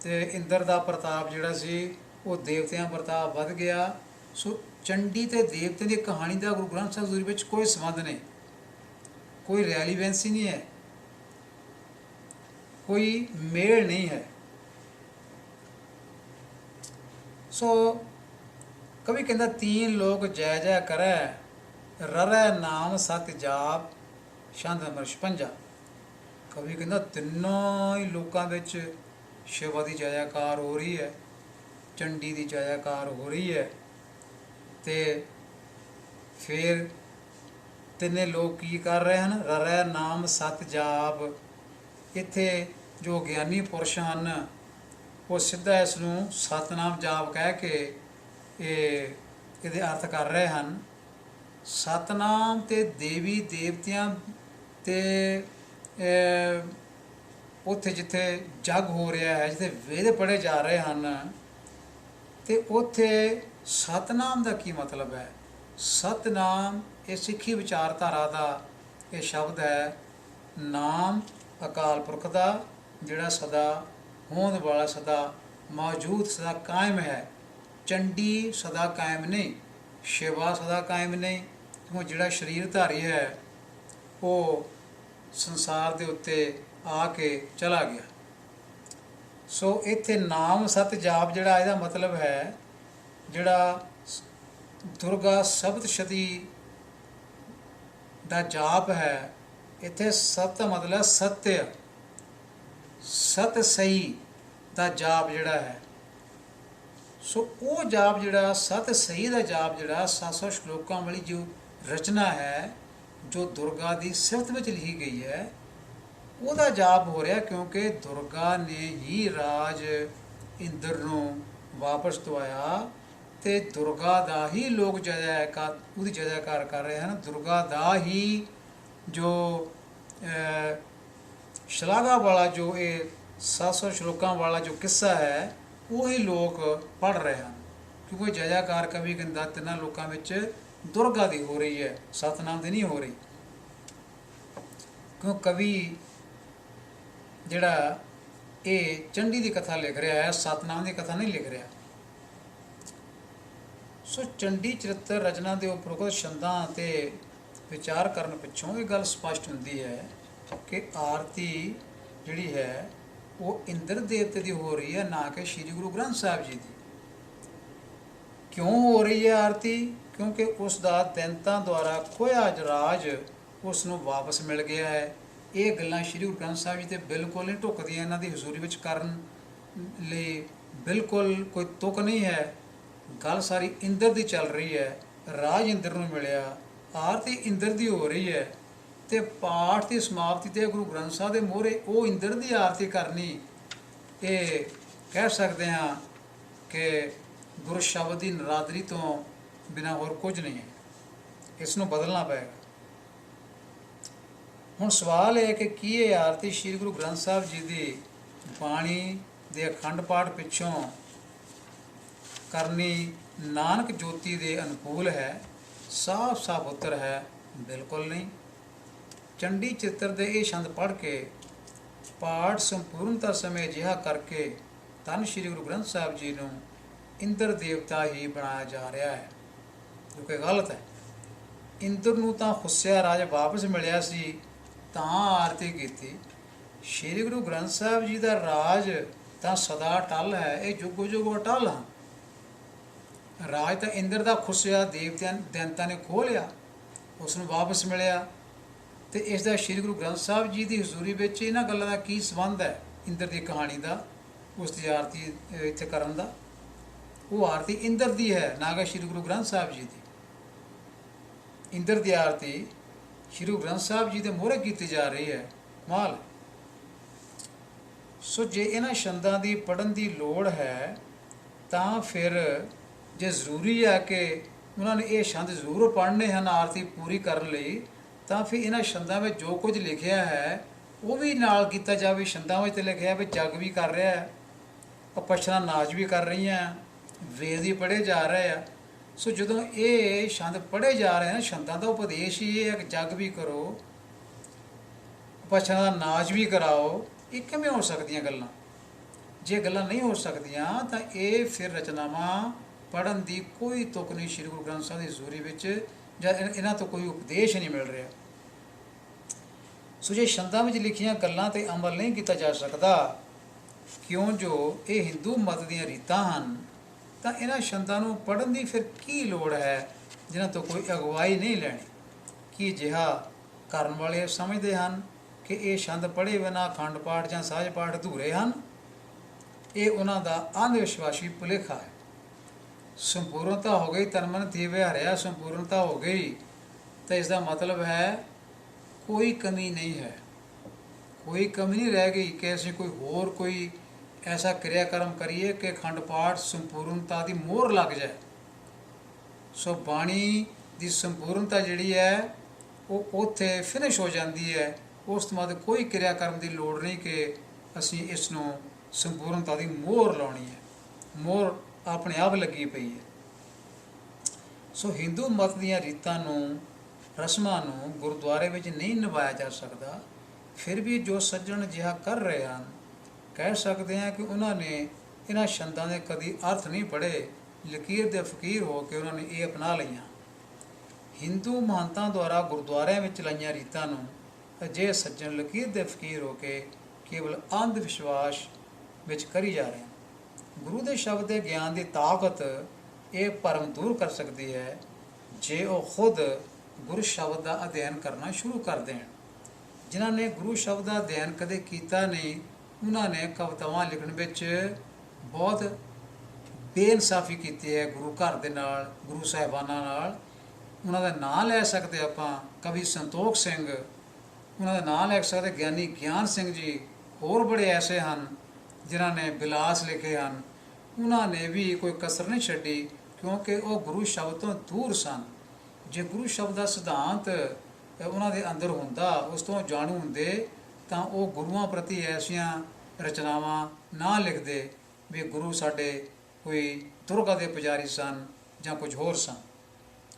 ਤੇ ਇੰਦਰ ਦਾ ਪ੍ਰਤਾਪ ਜਿਹੜਾ ਸੀ ਉਹ ਦੇਵਤਿਆਂ ਪ੍ਰਤਾਪ ਵੱਧ ਗਿਆ। ਸੋ ਚੰਡੀ ਤੇ ਦੇਵਤੇ ਦੀ ਕਹਾਣੀ ਦਾ ਗੁਰੂ ਗ੍ਰੰਥ ਸਾਹਿਬ ਹਜ਼ੂਰੀ ਵਿੱਚ ਕੋਈ ਸੰਬੰਧ ਨਹੀਂ, ਕੋਈ ਰੈਲੀਵੈਂਸੀ ਨਹੀਂ ਹੈ, ਕੋਈ ਮੇਲ ਨਹੀਂ ਹੈ। ਸੋ ਕਵੀ ਕਹਿੰਦਾ, ਤੀਨ ਲੋਕ ਜੈ ਜੈ ਕਰੈ, ਰਰੈ ਨਾਮ ਸਤ ਜਾਪ, ਛੰਦ ਨੰਬਰ 56। ਕਵੀ ਕਹਿੰਦਾ ਤਿੰਨਾਂ ਹੀ ਲੋਕਾਂ ਵਿੱਚ ਸ਼ਿਵਾ ਦੀ ਜੈ ਜੈਕਾਰ ਹੋ ਰਹੀ ਹੈ, ਚੰਡੀ ਦੀ ਜੈ ਜੈਕਾਰ ਹੋ ਰਹੀ ਹੈ। ਤੇ ਫਿਰ ਤਿੰਨੇ ਲੋਕ ਕੀ ਕਰ ਰਹੇ ਹਨ? ਰਰੈ ਨਾਮ ਸਤ ਜਾਪ। ਇੱਥੇ ਜੋ ਗਿਆਨੀ ਪੁਰਸ਼ ਹਨ ਉਹ ਸਿੱਧਾ ਇਸ ਨੂੰ ਸਤਨਾਮ ਜਾਪ ਕਹਿ ਕੇ ਇਹਦੇ ਅਰਥ ਕਰ ਰਹੇ ਹਨ। ਸਤਨਾਮ ਤੇ ਦੇਵੀ ਦੇਵਤਿਆਂ ਤੇ ਉੱਥੇ ਜਿੱਥੇ ਜਗ ਹੋ ਰਿਹਾ ਹੈ, ਜਿੱਥੇ ਵੇਦ ਪੜ੍ਹੇ ਜਾ ਰਹੇ ਹਨ, ਤੇ ਉੱਥੇ ਸਤਨਾਮ ਦਾ ਕੀ ਮਤਲਬ ਹੈ? ਸਤਨਾਮ ਇਹ ਸਿੱਖੀ ਵਿਚਾਰਧਾਰਾ ਦਾ ਇਹ ਸ਼ਬਦ ਹੈ। ਨਾਮ ਅਕਾਲ ਪੁਰਖ ਦਾ ਜਿਹੜਾ ਸਦਾ ਹੋਂਦ ਵਾਲਾ, ਸਦਾ ਮੌਜੂਦ, ਸਦਾ ਕਾਇਮ ਹੈ। ਚੰਡੀ ਸਦਾ ਕਾਇਮ ਨਹੀਂ, ਸ਼ਿਵਾ ਸਦਾ ਕਾਇਮ ਨਹੀਂ, ਕਿਉਂਕਿ ਜਿਹੜਾ ਸਰੀਰਧਾਰੀ ਹੈ ਉਹ ਸੰਸਾਰ ਦੇ ਉੱਤੇ ਆ ਕੇ ਚਲਾ ਗਿਆ। ਸੋ ਇੱਥੇ ਨਾਮ ਸਤ ਜਾਪ ਜਿਹੜਾ ਇਹਦਾ ਮਤਲਬ ਹੈ, ਜਿਹੜਾ ਦੁਰਗਾ ਸਪਤਸ਼ਤੀ ਦਾ ਜਾਪ ਹੈ, ਇੱਥੇ ਸਤ ਮਤਲਬ ਸਤਿ, ਸਤ ਸਹੀ ਦਾ ਜਾਪ ਜਿਹੜਾ ਹੈ। ਸੋ ਉਹ ਜਾਪ ਜਿਹੜਾ ਸਤ ਸਹੀ ਦਾ ਜਾਪ ਜਿਹੜਾ 700 ਸ਼ਲੋਕਾਂ ਵਾਲੀ ਜੋ ਰਚਨਾ ਹੈ, ਜੋ ਦੁਰਗਾ ਦੀ ਸਿਫਤ ਵਿੱਚ ਲਿਖੀ ਗਈ ਹੈ, ਉਹਦਾ ਜਾਪ ਹੋ ਰਿਹਾ, ਕਿਉਂਕਿ ਦੁਰਗਾ ਨੇ ਹੀ ਰਾਜ ਇੰਦਰ ਨੂੰ ਵਾਪਸ ਦਵਾਇਆ ਤੇ ਦੁਰਗਾ ਦਾ ਹੀ ਲੋਕ ਜੈ ਜੈਕਾਰ, ਉਹਦੀ ਜੈ ਜੈਕਾਰ ਕਰ ਰਹੇ ਹਨ। ਦੁਰਗਾ ਦਾ ਹੀ ਜੋ ਸ਼ਲਾਘਾ ਵਾਲਾ ਜੋ ਇਹ 700 ਸ਼ਲੋਕਾਂ ਵਾਲਾ ਜੋ ਕਿੱਸਾ ਹੈ ਉਹੀ ਲੋਕ ਪੜ੍ਹ ਰਹੇ ਹਨ, ਕਿਉਂਕਿ ਜੈਜਾਕਾਰ ਕਵੀ ਕਹਿੰਦਾ ਤਿੰਨਾਂ ਲੋਕਾਂ ਵਿੱਚ ਦੁਰਗਾ ਦੀ ਹੋ ਰਹੀ ਹੈ, ਸਤਨਾਮ ਦੀ ਨਹੀਂ ਹੋ ਰਹੀ। ਕਿਉਂ ਕਵੀ ਜਿਹੜਾ ਇਹ ਚੰਡੀ ਦੀ ਕਥਾ ਲਿਖ ਰਿਹਾ ਹੈ, ਸਤਨਾਮ ਦੀ ਕਥਾ ਨਹੀਂ ਲਿਖ ਰਿਹਾ। ਸੋ ਚੰਡੀ ਚਰਿੱਤਰ ਰਚਨਾ ਦੇ ਉਪਰੋਕਤ ਛੰਦਾਂ 'ਤੇ ਵਿਚਾਰ ਕਰਨ ਪਿੱਛੋਂ ਇਹ ਗੱਲ ਸਪਸ਼ਟ ਹੁੰਦੀ ਹੈ ਕਿ ਆਰਤੀ ਜਿਹੜੀ ਹੈ ਉਹ ਇੰਦਰ ਦੇਵਤੇ ਦੀ ਹੋ ਰਹੀ ਹੈ, ਨਾ ਕਿ ਸ਼੍ਰੀ ਗੁਰੂ ਗ੍ਰੰਥ ਸਾਹਿਬ ਜੀ ਦੀ। ਕਿਉਂ ਹੋ ਰਹੀ ਹੈ ਆਰਤੀ? ਕਿਉਂਕਿ ਉਸ ਦਾ ਦੈਂਤਾਂ ਦੁਆਰਾ ਖੋਇਆ ਰਾਜ ਉਸ ਨੂੰ ਵਾਪਸ ਮਿਲ ਗਿਆ ਹੈ। ਇਹ ਗੱਲਾਂ ਸ਼੍ਰੀ ਗੁਰੂ ਗ੍ਰੰਥ ਸਾਹਿਬ ਜੀ 'ਤੇ ਬਿਲਕੁਲ ਨਹੀਂ ਢੁੱਕਦੀਆਂ, ਇਹਨਾਂ ਦੀ ਹਜ਼ੂਰੀ ਵਿੱਚ ਕਰਨ ਲਈ ਬਿਲਕੁਲ ਕੋਈ ਤੁਕ ਨਹੀਂ ਹੈ। ਗੱਲ ਸਾਰੀ ਇੰਦਰ ਦੀ ਚੱਲ ਰਹੀ ਹੈ, ਰਾਜ ਇੰਦਰ ਨੂੰ ਮਿਲਿਆ, ਆਰਤੀ ਇੰਦਰ ਦੀ ਹੋ ਰਹੀ ਹੈ, ਅਤੇ ਪਾਠ ਦੀ ਸਮਾਪਤੀ 'ਤੇ ਗੁਰੂ ਗ੍ਰੰਥ ਸਾਹਿਬ ਦੇ ਮੂਹਰੇ ਉਹ ਇੰਦਰ ਦੀ ਆਰਤੀ ਕਰਨੀ, ਇਹ ਕਹਿ ਸਕਦੇ ਹਾਂ ਕਿ ਗੁਰੂ ਸ਼ਬਦ ਦੀ ਨਰਾਦਰੀ ਤੋਂ ਬਿਨਾਂ ਹੋਰ ਕੁਝ ਨਹੀਂ ਹੈ। ਇਸ ਨੂੰ ਬਦਲਣਾ ਪਏਗਾ। ਹੁਣ ਸਵਾਲ ਇਹ ਕਿ ਕੀ ਇਹ ਆਰਤੀ ਸ਼੍ਰੀ ਗੁਰੂ ਗ੍ਰੰਥ ਸਾਹਿਬ ਜੀ ਦੀ ਬਾਣੀ ਦੇ ਅਖੰਡ ਪਾਠ ਪਿੱਛੋਂ ਕਰਨੀ ਨਾਨਕ ਜੋਤੀ ਦੇ ਅਨੁਕੂਲ ਹੈ? ਸਾਫ਼ ਸਾਫ਼ ਉੱਤਰ ਹੈ, ਬਿਲਕੁਲ ਨਹੀਂ। ਚੰਡੀ ਚਿੱਤਰ ਦੇ ਇਹ ਛੰਦ ਪੜ੍ਹ ਕੇ ਪਾਠ ਸੰਪੂਰਨਤਾ ਸਮੇਂ ਅਜਿਹਾ ਕਰਕੇ ਧੰਨ ਸ਼੍ਰੀ ਗੁਰੂ ਗ੍ਰੰਥ ਸਾਹਿਬ ਜੀ ਨੂੰ ਇੰਦਰ ਦੇਵਤਾ ਹੀ ਬਣਾਇਆ ਜਾ ਰਿਹਾ ਹੈ, ਜੋ ਕਿ ਗਲਤ ਹੈ। ਇੰਦਰ ਨੂੰ ਤਾਂ ਖੁੱਸਿਆ ਰਾਜ ਵਾਪਸ ਮਿਲਿਆ ਸੀ ਤਾਂ ਆਰਤੀ ਕੀਤੀ। ਸ਼੍ਰੀ ਗੁਰੂ ਗ੍ਰੰਥ ਸਾਹਿਬ ਜੀ ਦਾ ਰਾਜ ਤਾਂ ਸਦਾ ਅਟੱਲ ਹੈ, ਇਹ ਜੁਗੋ ਜੁਗ ਅਟੱਲ ਹਨ। ਰਾਜ ਤਾਂ ਇੰਦਰ ਦਾ ਖੁੱਸਿਆ ਦੇਵਤਿਆਂ ਦੈਂਤਾਂ ਨੇ ਖੋਹ ਲਿਆ, ਉਸ ਨੂੰ ਵਾਪਸ ਮਿਲਿਆ। ਅਤੇ ਇਸ ਦਾ ਸ਼੍ਰੀ ਗੁਰੂ ਗ੍ਰੰਥ ਸਾਹਿਬ ਜੀ ਦੀ ਹਜ਼ੂਰੀ ਵਿੱਚ ਇਹਨਾਂ ਗੱਲਾਂ ਦਾ ਕੀ ਸੰਬੰਧ ਹੈ? ਇੰਦਰ ਦੀ ਕਹਾਣੀ ਦਾ, ਉਸ ਦੀ ਆਰਤੀ ਇੱਥੇ ਕਰਨ ਦਾ। ਉਹ ਆਰਤੀ ਇੰਦਰ ਦੀ ਹੈ, ਨਾ ਕਿ ਸ਼੍ਰੀ ਗੁਰੂ ਗ੍ਰੰਥ ਸਾਹਿਬ ਜੀ ਦੀ। ਇੰਦਰ ਦੀ ਆਰਤੀ ਸ਼੍ਰੀ ਗੁਰੂ ਗ੍ਰੰਥ ਸਾਹਿਬ ਜੀ ਦੇ ਮੂਹਰੇ ਕੀਤੀ ਜਾ ਰਹੀ ਹੈ, ਕਮਾਲ। ਸੋ ਜੇ ਇਹਨਾਂ ਛੰਦਾਂ ਦੀ ਪੜ੍ਹਨ ਦੀ ਲੋੜ ਹੈ ਤਾਂ ਫਿਰ ਜੇ ਜ਼ਰੂਰੀ ਹੈ ਕਿ ਉਹਨਾਂ ਨੇ ਇਹ ਛੰਦ ਜ਼ਰੂਰ ਪੜ੍ਹਨੇ ਹਨ ਆਰਤੀ ਪੂਰੀ ਕਰਨ ਲਈ, ਤਾਂ ਫਿਰ ਇਹਨਾਂ ਛੰਦਾਂ ਵਿੱਚ ਜੋ ਕੁਝ ਲਿਖਿਆ ਹੈ ਉਹ ਵੀ ਨਾਲ ਕੀਤਾ ਜਾਵੇ। ਛੰਦਾਂ ਵਿੱਚ ਲਿਖਿਆ ਵੀ ਜੱਗ ਵੀ ਕਰ ਰਿਹਾ ਹੈ, ਅਪਛਰਾਂ ਨਾਚ ਵੀ ਕਰ ਰਹੀਆਂ, ਵੇਦ ਵੀ ਪੜ੍ਹੇ ਜਾ ਰਹੇ ਆ। ਸੋ ਜਦੋਂ ਇਹ ਛੰਦ ਪੜ੍ਹੇ ਜਾ ਰਹੇ ਹਨ, ਛੰਦਾਂ ਦਾ ਉਪਦੇਸ਼ ਹੀ ਇਹ ਹੈ ਕਿ ਜੱਗ ਵੀ ਕਰੋ, ਅਪਛਰਾਂ ਦਾ ਨਾਚ ਵੀ ਕਰਾਓ। ਇਹ ਕਿਵੇਂ ਹੋ ਸਕਦੀਆਂ ਗੱਲਾਂ? ਜੇ ਗੱਲਾਂ ਨਹੀਂ ਹੋ ਸਕਦੀਆਂ ਤਾਂ ਇਹ ਫਿਰ ਰਚਨਾਵਾਂ ਪੜ੍ਹਨ ਦੀ ਕੋਈ ਤੁਕ ਨਹੀਂ ਸ਼੍ਰੀ ਗੁਰੂ ਗ੍ਰੰਥ ਸਾਹਿਬ ਦੀ ਹਜ਼ੂਰੀ ਵਿੱਚ, ਜਾਂ ਇਹਨਾਂ ਤੋਂ ਕੋਈ ਉਪਦੇਸ਼ ਨਹੀਂ ਮਿਲ ਰਿਹਾ। ਸੋ ਜੇ ਛੰਦਾਂ ਵਿੱਚ ਲਿਖੀਆਂ ਗੱਲਾਂ 'ਤੇ ਅਮਲ ਨਹੀਂ ਕੀਤਾ ਜਾ ਸਕਦਾ, ਕਿਉਂ ਜੋ ਇਹ ਹਿੰਦੂ ਮਤ ਦੀਆਂ ਰੀਤਾਂ ਹਨ, ਤਾਂ ਇਹਨਾਂ ਛੰਦਾਂ ਨੂੰ ਪੜ੍ਹਨ ਦੀ ਫਿਰ ਕੀ ਲੋੜ ਹੈ ਜਿਨ੍ਹਾਂ ਤੋਂ ਕੋਈ ਅਗਵਾਈ ਨਹੀਂ ਲੈਣੀ? ਕੀ ਅਜਿਹਾ ਕਰਨ ਵਾਲੇ ਸਮਝਦੇ ਹਨ ਕਿ ਇਹ ਛੰਦ ਪੜ੍ਹੇ ਬਿਨਾਂ ਅਖੰਡ ਪਾਠ ਜਾਂ ਸਾਜ ਪਾਠ ਅਧੂਰੇ ਹਨ? ਇਹ ਉਹਨਾਂ ਦਾ ਅੰਧ ਵਿਸ਼ਵਾਸੀ ਭੁਲੇਖਾ ਹੈ। ਸੰਪੂਰਨਤਾ ਹੋ ਗਈ, ਤਨ ਮਨ ਥੀਵੇ ਹਰਿਆ ਸੰਪੂਰਨਤਾ ਹੋ ਗਈ, ਤਾਂ ਇਸ ਦਾ ਮਤਲਬ ਹੈ ਕੋਈ ਕਮੀ ਨਹੀਂ ਹੈ, ਕੋਈ ਕਮੀ ਨਹੀਂ ਰਹਿ ਗਈ ਕਿ ਅਸੀਂ ਕੋਈ ਐਸਾ ਕਿਰਿਆਕਰਮ ਕਰੀਏ ਕਿ ਅਖੰਡ ਪਾਠ ਸੰਪੂਰਨਤਾ ਦੀ ਮੋਹਰ ਲੱਗ ਜਾਏ। ਸੋ ਬਾਣੀ ਦੀ ਸੰਪੂਰਨਤਾ ਜਿਹੜੀ ਹੈ ਉਹ ਉੱਥੇ ਫਿਨਿਸ਼ ਹੋ ਜਾਂਦੀ ਹੈ। ਉਸ ਤੋਂ ਬਾਅਦ ਕੋਈ ਕਿਰਿਆਕਰਮ ਦੀ ਲੋੜ ਨਹੀਂ ਕਿ ਅਸੀਂ ਇਸ ਨੂੰ ਸੰਪੂਰਨਤਾ ਦੀ ਮੋਹਰ ਲਾਉਣੀ ਹੈ, ਮੋਹਰ ਆਪਣੇ ਆਪ ਲੱਗੀ ਪਈ ਹੈ। ਸੋ ਹਿੰਦੂ ਮਤ ਦੀਆਂ ਰੀਤਾਂ ਨੂੰ, ਰਸਮਾਂ ਨੂੰ ਗੁਰਦੁਆਰੇ ਵਿੱਚ ਨਹੀਂ ਨਿਭਾਇਆ ਜਾ ਸਕਦਾ। ਫਿਰ ਵੀ ਜੋ ਸੱਜਣ ਅਜਿਹਾ ਕਰ ਰਹੇ ਹਨ, ਕਹਿ ਸਕਦੇ ਹਾਂ ਕਿ ਉਹਨਾਂ ਨੇ ਇਹਨਾਂ ਛੰਦਾਂ ਦੇ ਕਦੀ ਅਰਥ ਨਹੀਂ ਪੜ੍ਹੇ, ਲਕੀਰ ਦੇ ਫਕੀਰ ਹੋ ਕੇ ਉਹਨਾਂ ਨੇ ਇਹ ਅਪਣਾ ਲਈਆਂ। ਹਿੰਦੂ ਮਹੰਤਾਂ ਦੁਆਰਾ ਗੁਰਦੁਆਰਿਆਂ ਵਿੱਚ ਲਾਈਆਂ ਰੀਤਾਂ ਨੂੰ ਅਜਿਹੇ ਸੱਜਣ ਲਕੀਰ ਦੇ ਫਕੀਰ ਹੋ ਕੇ ਕੇਵਲ ਅੰਧ ਵਿਸ਼ਵਾਸ ਵਿੱਚ ਕਰੀ ਜਾ ਰਹੇ ਹਨ। ਗੁਰੂ ਦੇ ਸ਼ਬਦ ਦੇ ਗਿਆਨ ਦੀ ਤਾਕਤ ਇਹ ਭਰਮ ਦੂਰ ਕਰ ਸਕਦੀ ਹੈ ਜੇ ਉਹ ਖੁਦ ਗੁਰੂ ਸ਼ਬਦ ਦਾ ਅਧਿਐਨ ਕਰਨਾ ਸ਼ੁਰੂ ਕਰ ਦੇਣ। ਜਿਨ੍ਹਾਂ ਨੇ ਗੁਰੂ ਸ਼ਬਦ ਦਾ ਅਧਿਐਨ ਕਦੇ ਕੀਤਾ ਨਹੀਂ, ਉਹਨਾਂ ਨੇ ਕਵਿਤਾਵਾਂ ਲਿਖਣ ਵਿੱਚ ਬਹੁਤ ਬੇਇਨਸਾਫੀ ਕੀਤੀ ਹੈ ਗੁਰੂ ਘਰ ਦੇ ਨਾਲ, ਗੁਰੂ ਸਾਹਿਬਾਨਾਂ ਨਾਲ। ਉਹਨਾਂ ਦਾ ਨਾਂ ਲੈ ਸਕਦੇ ਆਪਾਂ, ਕਵੀ ਸੰਤੋਖ ਸਿੰਘ, ਉਹਨਾਂ ਦਾ ਨਾਂ ਲੈ ਸਕਦੇ, ਗਿਆਨੀ ਗਿਆਨ ਸਿੰਘ ਜੀ, ਹੋਰ ਬੜੇ ਐਸੇ ਹਨ ਜਿਨ੍ਹਾਂ ਨੇ ਬਿਲਾਸ ਲਿਖੇ ਹਨ। ਉਹਨਾਂ ਨੇ ਵੀ ਕੋਈ ਕਸਰ ਨਹੀਂ ਛੱਡੀ, ਕਿਉਂਕਿ ਉਹ ਗੁਰੂ ਸ਼ਬਦ ਤੋਂ ਦੂਰ ਸਨ। ਜੇ ਗੁਰੂ ਸ਼ਬਦ ਦਾ ਸਿਧਾਂਤ ਉਹਨਾਂ ਦੇ ਅੰਦਰ ਹੁੰਦਾ, ਉਸ ਤੋਂ ਜਾਣੂ ਹੁੰਦੇ, ਤਾਂ ਉਹ ਗੁਰੂਆਂ ਪ੍ਰਤੀ ਐਸੀਆਂ ਰਚਨਾਵਾਂ ਨਾ ਲਿਖਦੇ ਵੀ ਗੁਰੂ ਸਾਡੇ ਕੋਈ ਦੁਰਗਾ ਦੇ ਪੁਜਾਰੀ ਸਨ ਜਾਂ ਕੁਝ ਹੋਰ ਸਨ।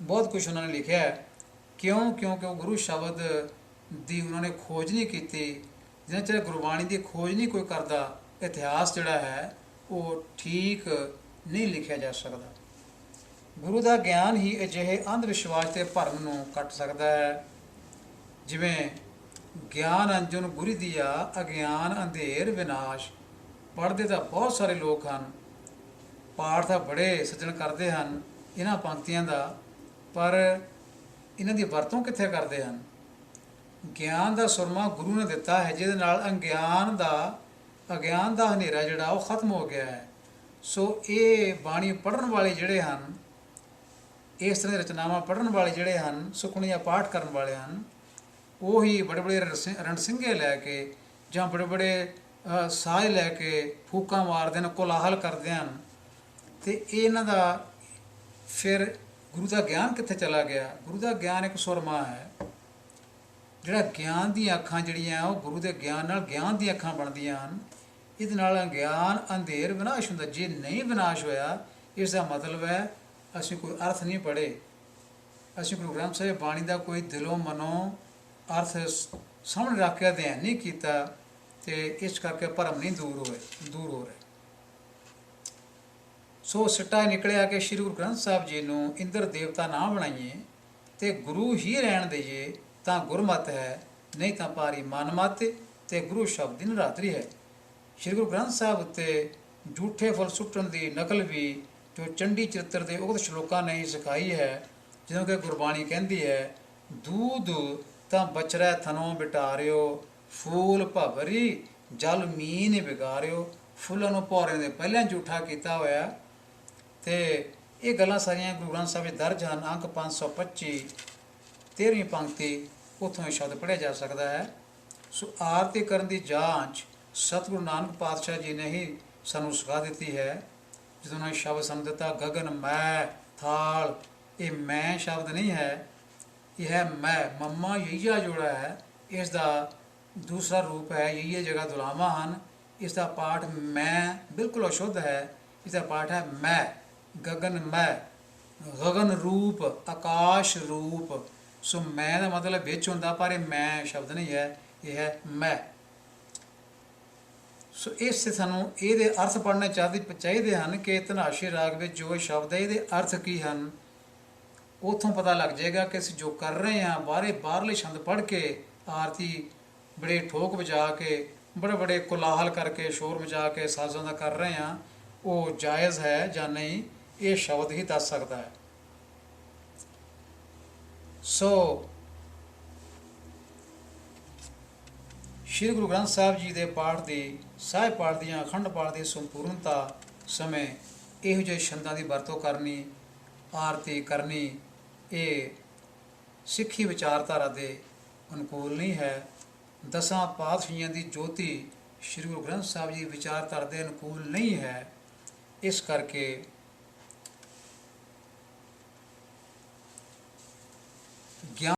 ਬਹੁਤ ਕੁਝ ਉਹਨਾਂ ਨੇ ਲਿਖਿਆ ਹੈ। ਕਿਉਂ? ਕਿਉਂਕਿ ਉਹ ਗੁਰੂ ਸ਼ਬਦ ਦੀ ਉਹਨਾਂ ਨੇ ਖੋਜ ਨਹੀਂ ਕੀਤੀ। ਜਿੰਨਾ ਚਿਰ ਗੁਰਬਾਣੀ ਦੀ ਖੋਜ ਨਹੀਂ ਕੋਈ ਕਰਦਾ, ਇਤਿਹਾਸ ਜਿਹੜਾ ਹੈ ਉਹ ਠੀਕ ਨਹੀਂ ਲਿਖਿਆ ਜਾ ਸਕਦਾ। ਗੁਰੂ ਦਾ ਗਿਆਨ ਹੀ ਅਜਿਹੇ ਅੰਧ ਵਿਸ਼ਵਾਸ ਤੇ ਭਰਮ ਨੂੰ ਕੱਟ ਸਕਦਾ ਹੈ। ਜਿਵੇਂ ਗਿਆਨ ਅੰਜਨ ਗੁਰੀ ਦੀਆ, ਅਗਿਆਨ ਅੰਧੇਰ ਵਿਨਾਸ਼। ਪੜ੍ਹਦੇ ਤਾਂ ਬਹੁਤ ਸਾਰੇ ਲੋਕ ਹਨ, ਪਾਠ ਤਾਂ ਬੜੇ ਸੱਜਣ ਕਰਦੇ ਹਨ ਇਹਨਾਂ ਪੰਕਤੀਆਂ ਦਾ, ਪਰ ਇਹਨਾਂ ਦੀ ਵਰਤੋਂ ਕਿੱਥੇ ਕਰਦੇ ਹਨ? ਗਿਆਨ ਦਾ ਸੁਰਮਾ ਗੁਰੂ ਨੇ ਦਿੱਤਾ ਹੈ, ਜਿਹਦੇ ਨਾਲ ਅਗਿਆਨ ਦਾ ਹਨੇਰਾ ਜਿਹੜਾ ਉਹ ਖਤਮ ਹੋ ਗਿਆ ਹੈ। ਸੋ ਇਹ ਬਾਣੀ ਪੜ੍ਹਨ ਵਾਲੇ ਜਿਹੜੇ ਹਨ, ਇਸ ਤਰ੍ਹਾਂ ਦੀ ਰਚਨਾਵਾਂ ਪੜ੍ਹਨ ਵਾਲੇ ਜਿਹੜੇ ਹਨ, ਸੁਖਮਨੀ ਪਾਠ ਕਰਨ ਵਾਲੇ ਹਨ, ਉਹੀ ਬੜੇ ਬੜੇ ਰਣਸਿੰਘੇ ਲੈ ਕੇ ਜਾਂ ਬੜੇ ਬੜੇ ਸਾਜ਼ ਲੈ ਕੇ ਫੂਕਾਂ ਮਾਰਦੇ ਹਨ, ਕੋਲਾਹਲ ਕਰਦੇ ਹਨ। ਅਤੇ ਇਹਨਾਂ ਦਾ ਫਿਰ ਗੁਰੂ ਦਾ ਗਿਆਨ ਕਿੱਥੇ ਚਲਾ ਗਿਆ? ਗੁਰੂ ਦਾ ਗਿਆਨ ਇੱਕ ਸੁਰਮਾ ਹੈ, ਜਿਹੜਾ ਗਿਆਨ ਦੀਆਂ ਅੱਖਾਂ ਜਿਹੜੀਆਂ ਉਹ ਗੁਰੂ ਦੇ ਗਿਆਨ ਨਾਲ ਗਿਆਨ ਦੀਆਂ ਅੱਖਾਂ ਬਣਦੀਆਂ ਹਨ। ਇਹਦੇ ਨਾਲ ਗਿਆਨ ਅੰਧੇਰ ਵਿਨਾਸ਼ ਹੁੰਦਾ। ਜੇ ਨਹੀਂ ਵਿਨਾਸ਼ ਹੋਇਆ, ਇਸ ਦਾ ਮਤਲਬ ਹੈ ਅਸੀਂ ਕੋਈ ਅਰਥ ਨਹੀਂ ਪੜ੍ਹੇ, ਅਸੀਂ ਗੁਰੂ ਗ੍ਰੰਥ ਸਾਹਿਬ ਬਾਣੀ ਦਾ ਕੋਈ ਦਿਲੋਂ ਮਨੋਂ ਅਰਥ ਸਾਹਮਣੇ ਰੱਖ ਕੇ ਅਧਿਐਨ ਨਹੀਂ ਕੀਤਾ, ਅਤੇ ਇਸ ਕਰਕੇ ਭਰਮ ਨਹੀਂ ਦੂਰ ਹੋ ਰਹੇ। ਸੋ ਸਿੱਟਾ ਨਿਕਲਿਆ ਕਿ ਸ਼੍ਰੀ ਗੁਰੂ ਗ੍ਰੰਥ ਸਾਹਿਬ ਜੀ ਨੂੰ ਇੰਦਰ ਦੇਵਤਾ ਨਾ ਬਣਾਈਏ ਅਤੇ ਗੁਰੂ ਹੀ ਰਹਿਣ ਦੇਈਏ ਤਾਂ ਗੁਰਮਤਿ ਹੈ, ਨਹੀਂ ਤਾਂ ਭਾਰੀ ਮਨਮਤਿ ਅਤੇ ਗੁਰੂ ਸ਼ਬਦ ਦੀ ਨਿਰਾਦਰੀ ਹੈ। ਸ਼੍ਰੀ ਗੁਰੂ ਗ੍ਰੰਥ ਸਾਹਿਬ ਉੱਤੇ ਝੂਠੇ ਫੁੱਲ ਸੁੱਟਣ ਦੀ ਨਕਲ ਵੀ ਜੋ ਚੰਡੀ ਚਰਿੱਤਰ ਦੇ ਉਕਤ ਸ਼ਲੋਕਾਂ ਨੇ ਹੀ ਸਿਖਾਈ ਹੈ। ਜਦੋਂ ਕਿ ਗੁਰਬਾਣੀ ਕਹਿੰਦੀ ਹੈ, ਦੂਧ ਤਾਂ ਬਚਰੈ ਥਨੋਂ ਬਿਟਾਰਿਓ, ਫੂਲ ਭਵਰੀ ਜਲ ਮੀਨ ਵਿਗਾਰਿਓ। ਫੁੱਲਾਂ ਨੂੰ ਭੌਰਿਆਂ ਦੇ ਪਹਿਲਾਂ ਝੂਠਾ ਕੀਤਾ ਹੋਇਆ। ਅਤੇ ਇਹ ਗੱਲਾਂ ਸਾਰੀਆਂ ਗੁਰੂ ਗ੍ਰੰਥ ਸਾਹਿਬ ਵਿੱਚ ਦਰਜ ਹਨ। ਅੰਕ 525 13ਵੀਂ ਪੰਕਤੀ, ਉੱਥੋਂ ਇਹ ਸ਼ਬਦ ਪੜ੍ਹਿਆ ਜਾ ਸਕਦਾ ਹੈ। ਸੋ ਆਰਤੀ ਕਰਨ ਦੀ ਜਾਂਚ ਸਤਿਗੁਰੂ ਨਾਨਕ ਪਾਤਸ਼ਾਹ ਜੀ ਨੇ ਹੀ ਸਾਨੂੰ ਸਿਖਾ ਦਿੱਤੀ ਹੈ। ਜਦੋਂ ਉਹਨਾਂ ਨੇ ਸ਼ਬਦ ਸਾਨੂੰ ਦਿੱਤਾ, ਗਗਨ ਮੈਂ ਥਾਲ, ਇਹ ਮੈਂ ਸ਼ਬਦ ਨਹੀਂ ਹੈ, ਇਹ ਹੈ ਮੈਂ। ਮੰਮਾ ਯਈਆ ਜੋੜਾ ਹੈ, ਇਸ ਦਾ ਦੂਸਰਾ ਰੂਪ ਹੈ ਯਈਏ ਜਗ੍ਹਾ ਦੁਲਾਵਾਂ ਹਨ। ਇਸ ਦਾ ਪਾਠ ਮੈਂ ਬਿਲਕੁਲ ਅਸ਼ੁੱਧ ਹੈ, ਇਸ ਦਾ ਪਾਠ ਹੈ ਮੈਂ। ਗਗਨ ਮੈਂ, ਗਗਨ ਰੂਪ, ਆਕਾਸ਼ ਰੂਪ। ਸੋ ਮੈਂ ਦਾ ਮਤਲਬ ਵਿੱਚ ਹੁੰਦਾ, ਪਰ ਇਹ ਮੈਂ ਸ਼ਬਦ ਨਹੀਂ ਹੈ, ਇਹ ਹੈ ਮੈਂ। ਸੋ ਇਸ ਸਾਨੂੰ ਇਹਦੇ ਅਰਥ ਪੜ੍ਹਨੇ ਚਾਹੀਦੇ ਹਨ ਕਿ ਧਨਾਸ਼ੀ ਰਾਗ ਵਿੱਚ ਜੋ ਸ਼ਬਦ ਹੈ ਇਹਦੇ ਅਰਥ ਕੀ ਹਨ। ਉੱਥੋਂ ਪਤਾ ਲੱਗ ਜਾਏਗਾ ਕਿ ਅਸੀਂ ਜੋ ਕਰ ਰਹੇ ਹਾਂ, ਬਾਹਰਲੇ ਛੰਦ ਪੜ੍ਹ ਕੇ, ਆਰਤੀ ਬੜੇ ਠੋਕ ਵਜਾ ਕੇ, ਬੜੇ ਕੋਲਾਹਲ ਕਰਕੇ, ਸ਼ੋਰ ਮਚਾ ਕੇ ਸਾਜ਼ਾਂ ਦਾ ਕਰ ਰਹੇ ਹਾਂ, ਉਹ ਜਾਇਜ਼ ਹੈ ਜਾਂ ਨਹੀਂ, ਇਹ ਸ਼ਬਦ ਹੀ ਦੱਸ ਸਕਦਾ ਹੈ। ਸੋ ਸ਼੍ਰੀ ਗੁਰੂ ਗ੍ਰੰਥ ਸਾਹਿਬ ਜੀ ਦੇ ਪਾਠ ਦੀ, ਸਾਹਿਬ ਪਾਠ ਦੀਆਂ, ਅਖੰਡ ਪਾਠ ਦੀ ਸੰਪੂਰਨਤਾ ਸਮੇਂ ਇਹੋ ਜਿਹੇ ਛੰਦਾਂ ਦੀ ਵਰਤੋਂ ਕਰਨੀ, ਆਰਤੀ ਕਰਨੀ, ਇਹ ਸਿੱਖੀ ਵਿਚਾਰਧਾਰਾ ਦੇ ਅਨੁਕੂਲ ਨਹੀਂ ਹੈ। ਦਸਾਂ ਪਾਤਸ਼ਾਹੀਆਂ ਦੀ ਜੋਤੀ ਸ਼੍ਰੀ ਗੁਰੂ ਗ੍ਰੰਥ ਸਾਹਿਬ ਜੀ ਵਿਚਾਰਧਾਰਾ ਦੇ ਅਨੁਕੂਲ ਨਹੀਂ ਹੈ। ਇਸ ਕਰਕੇ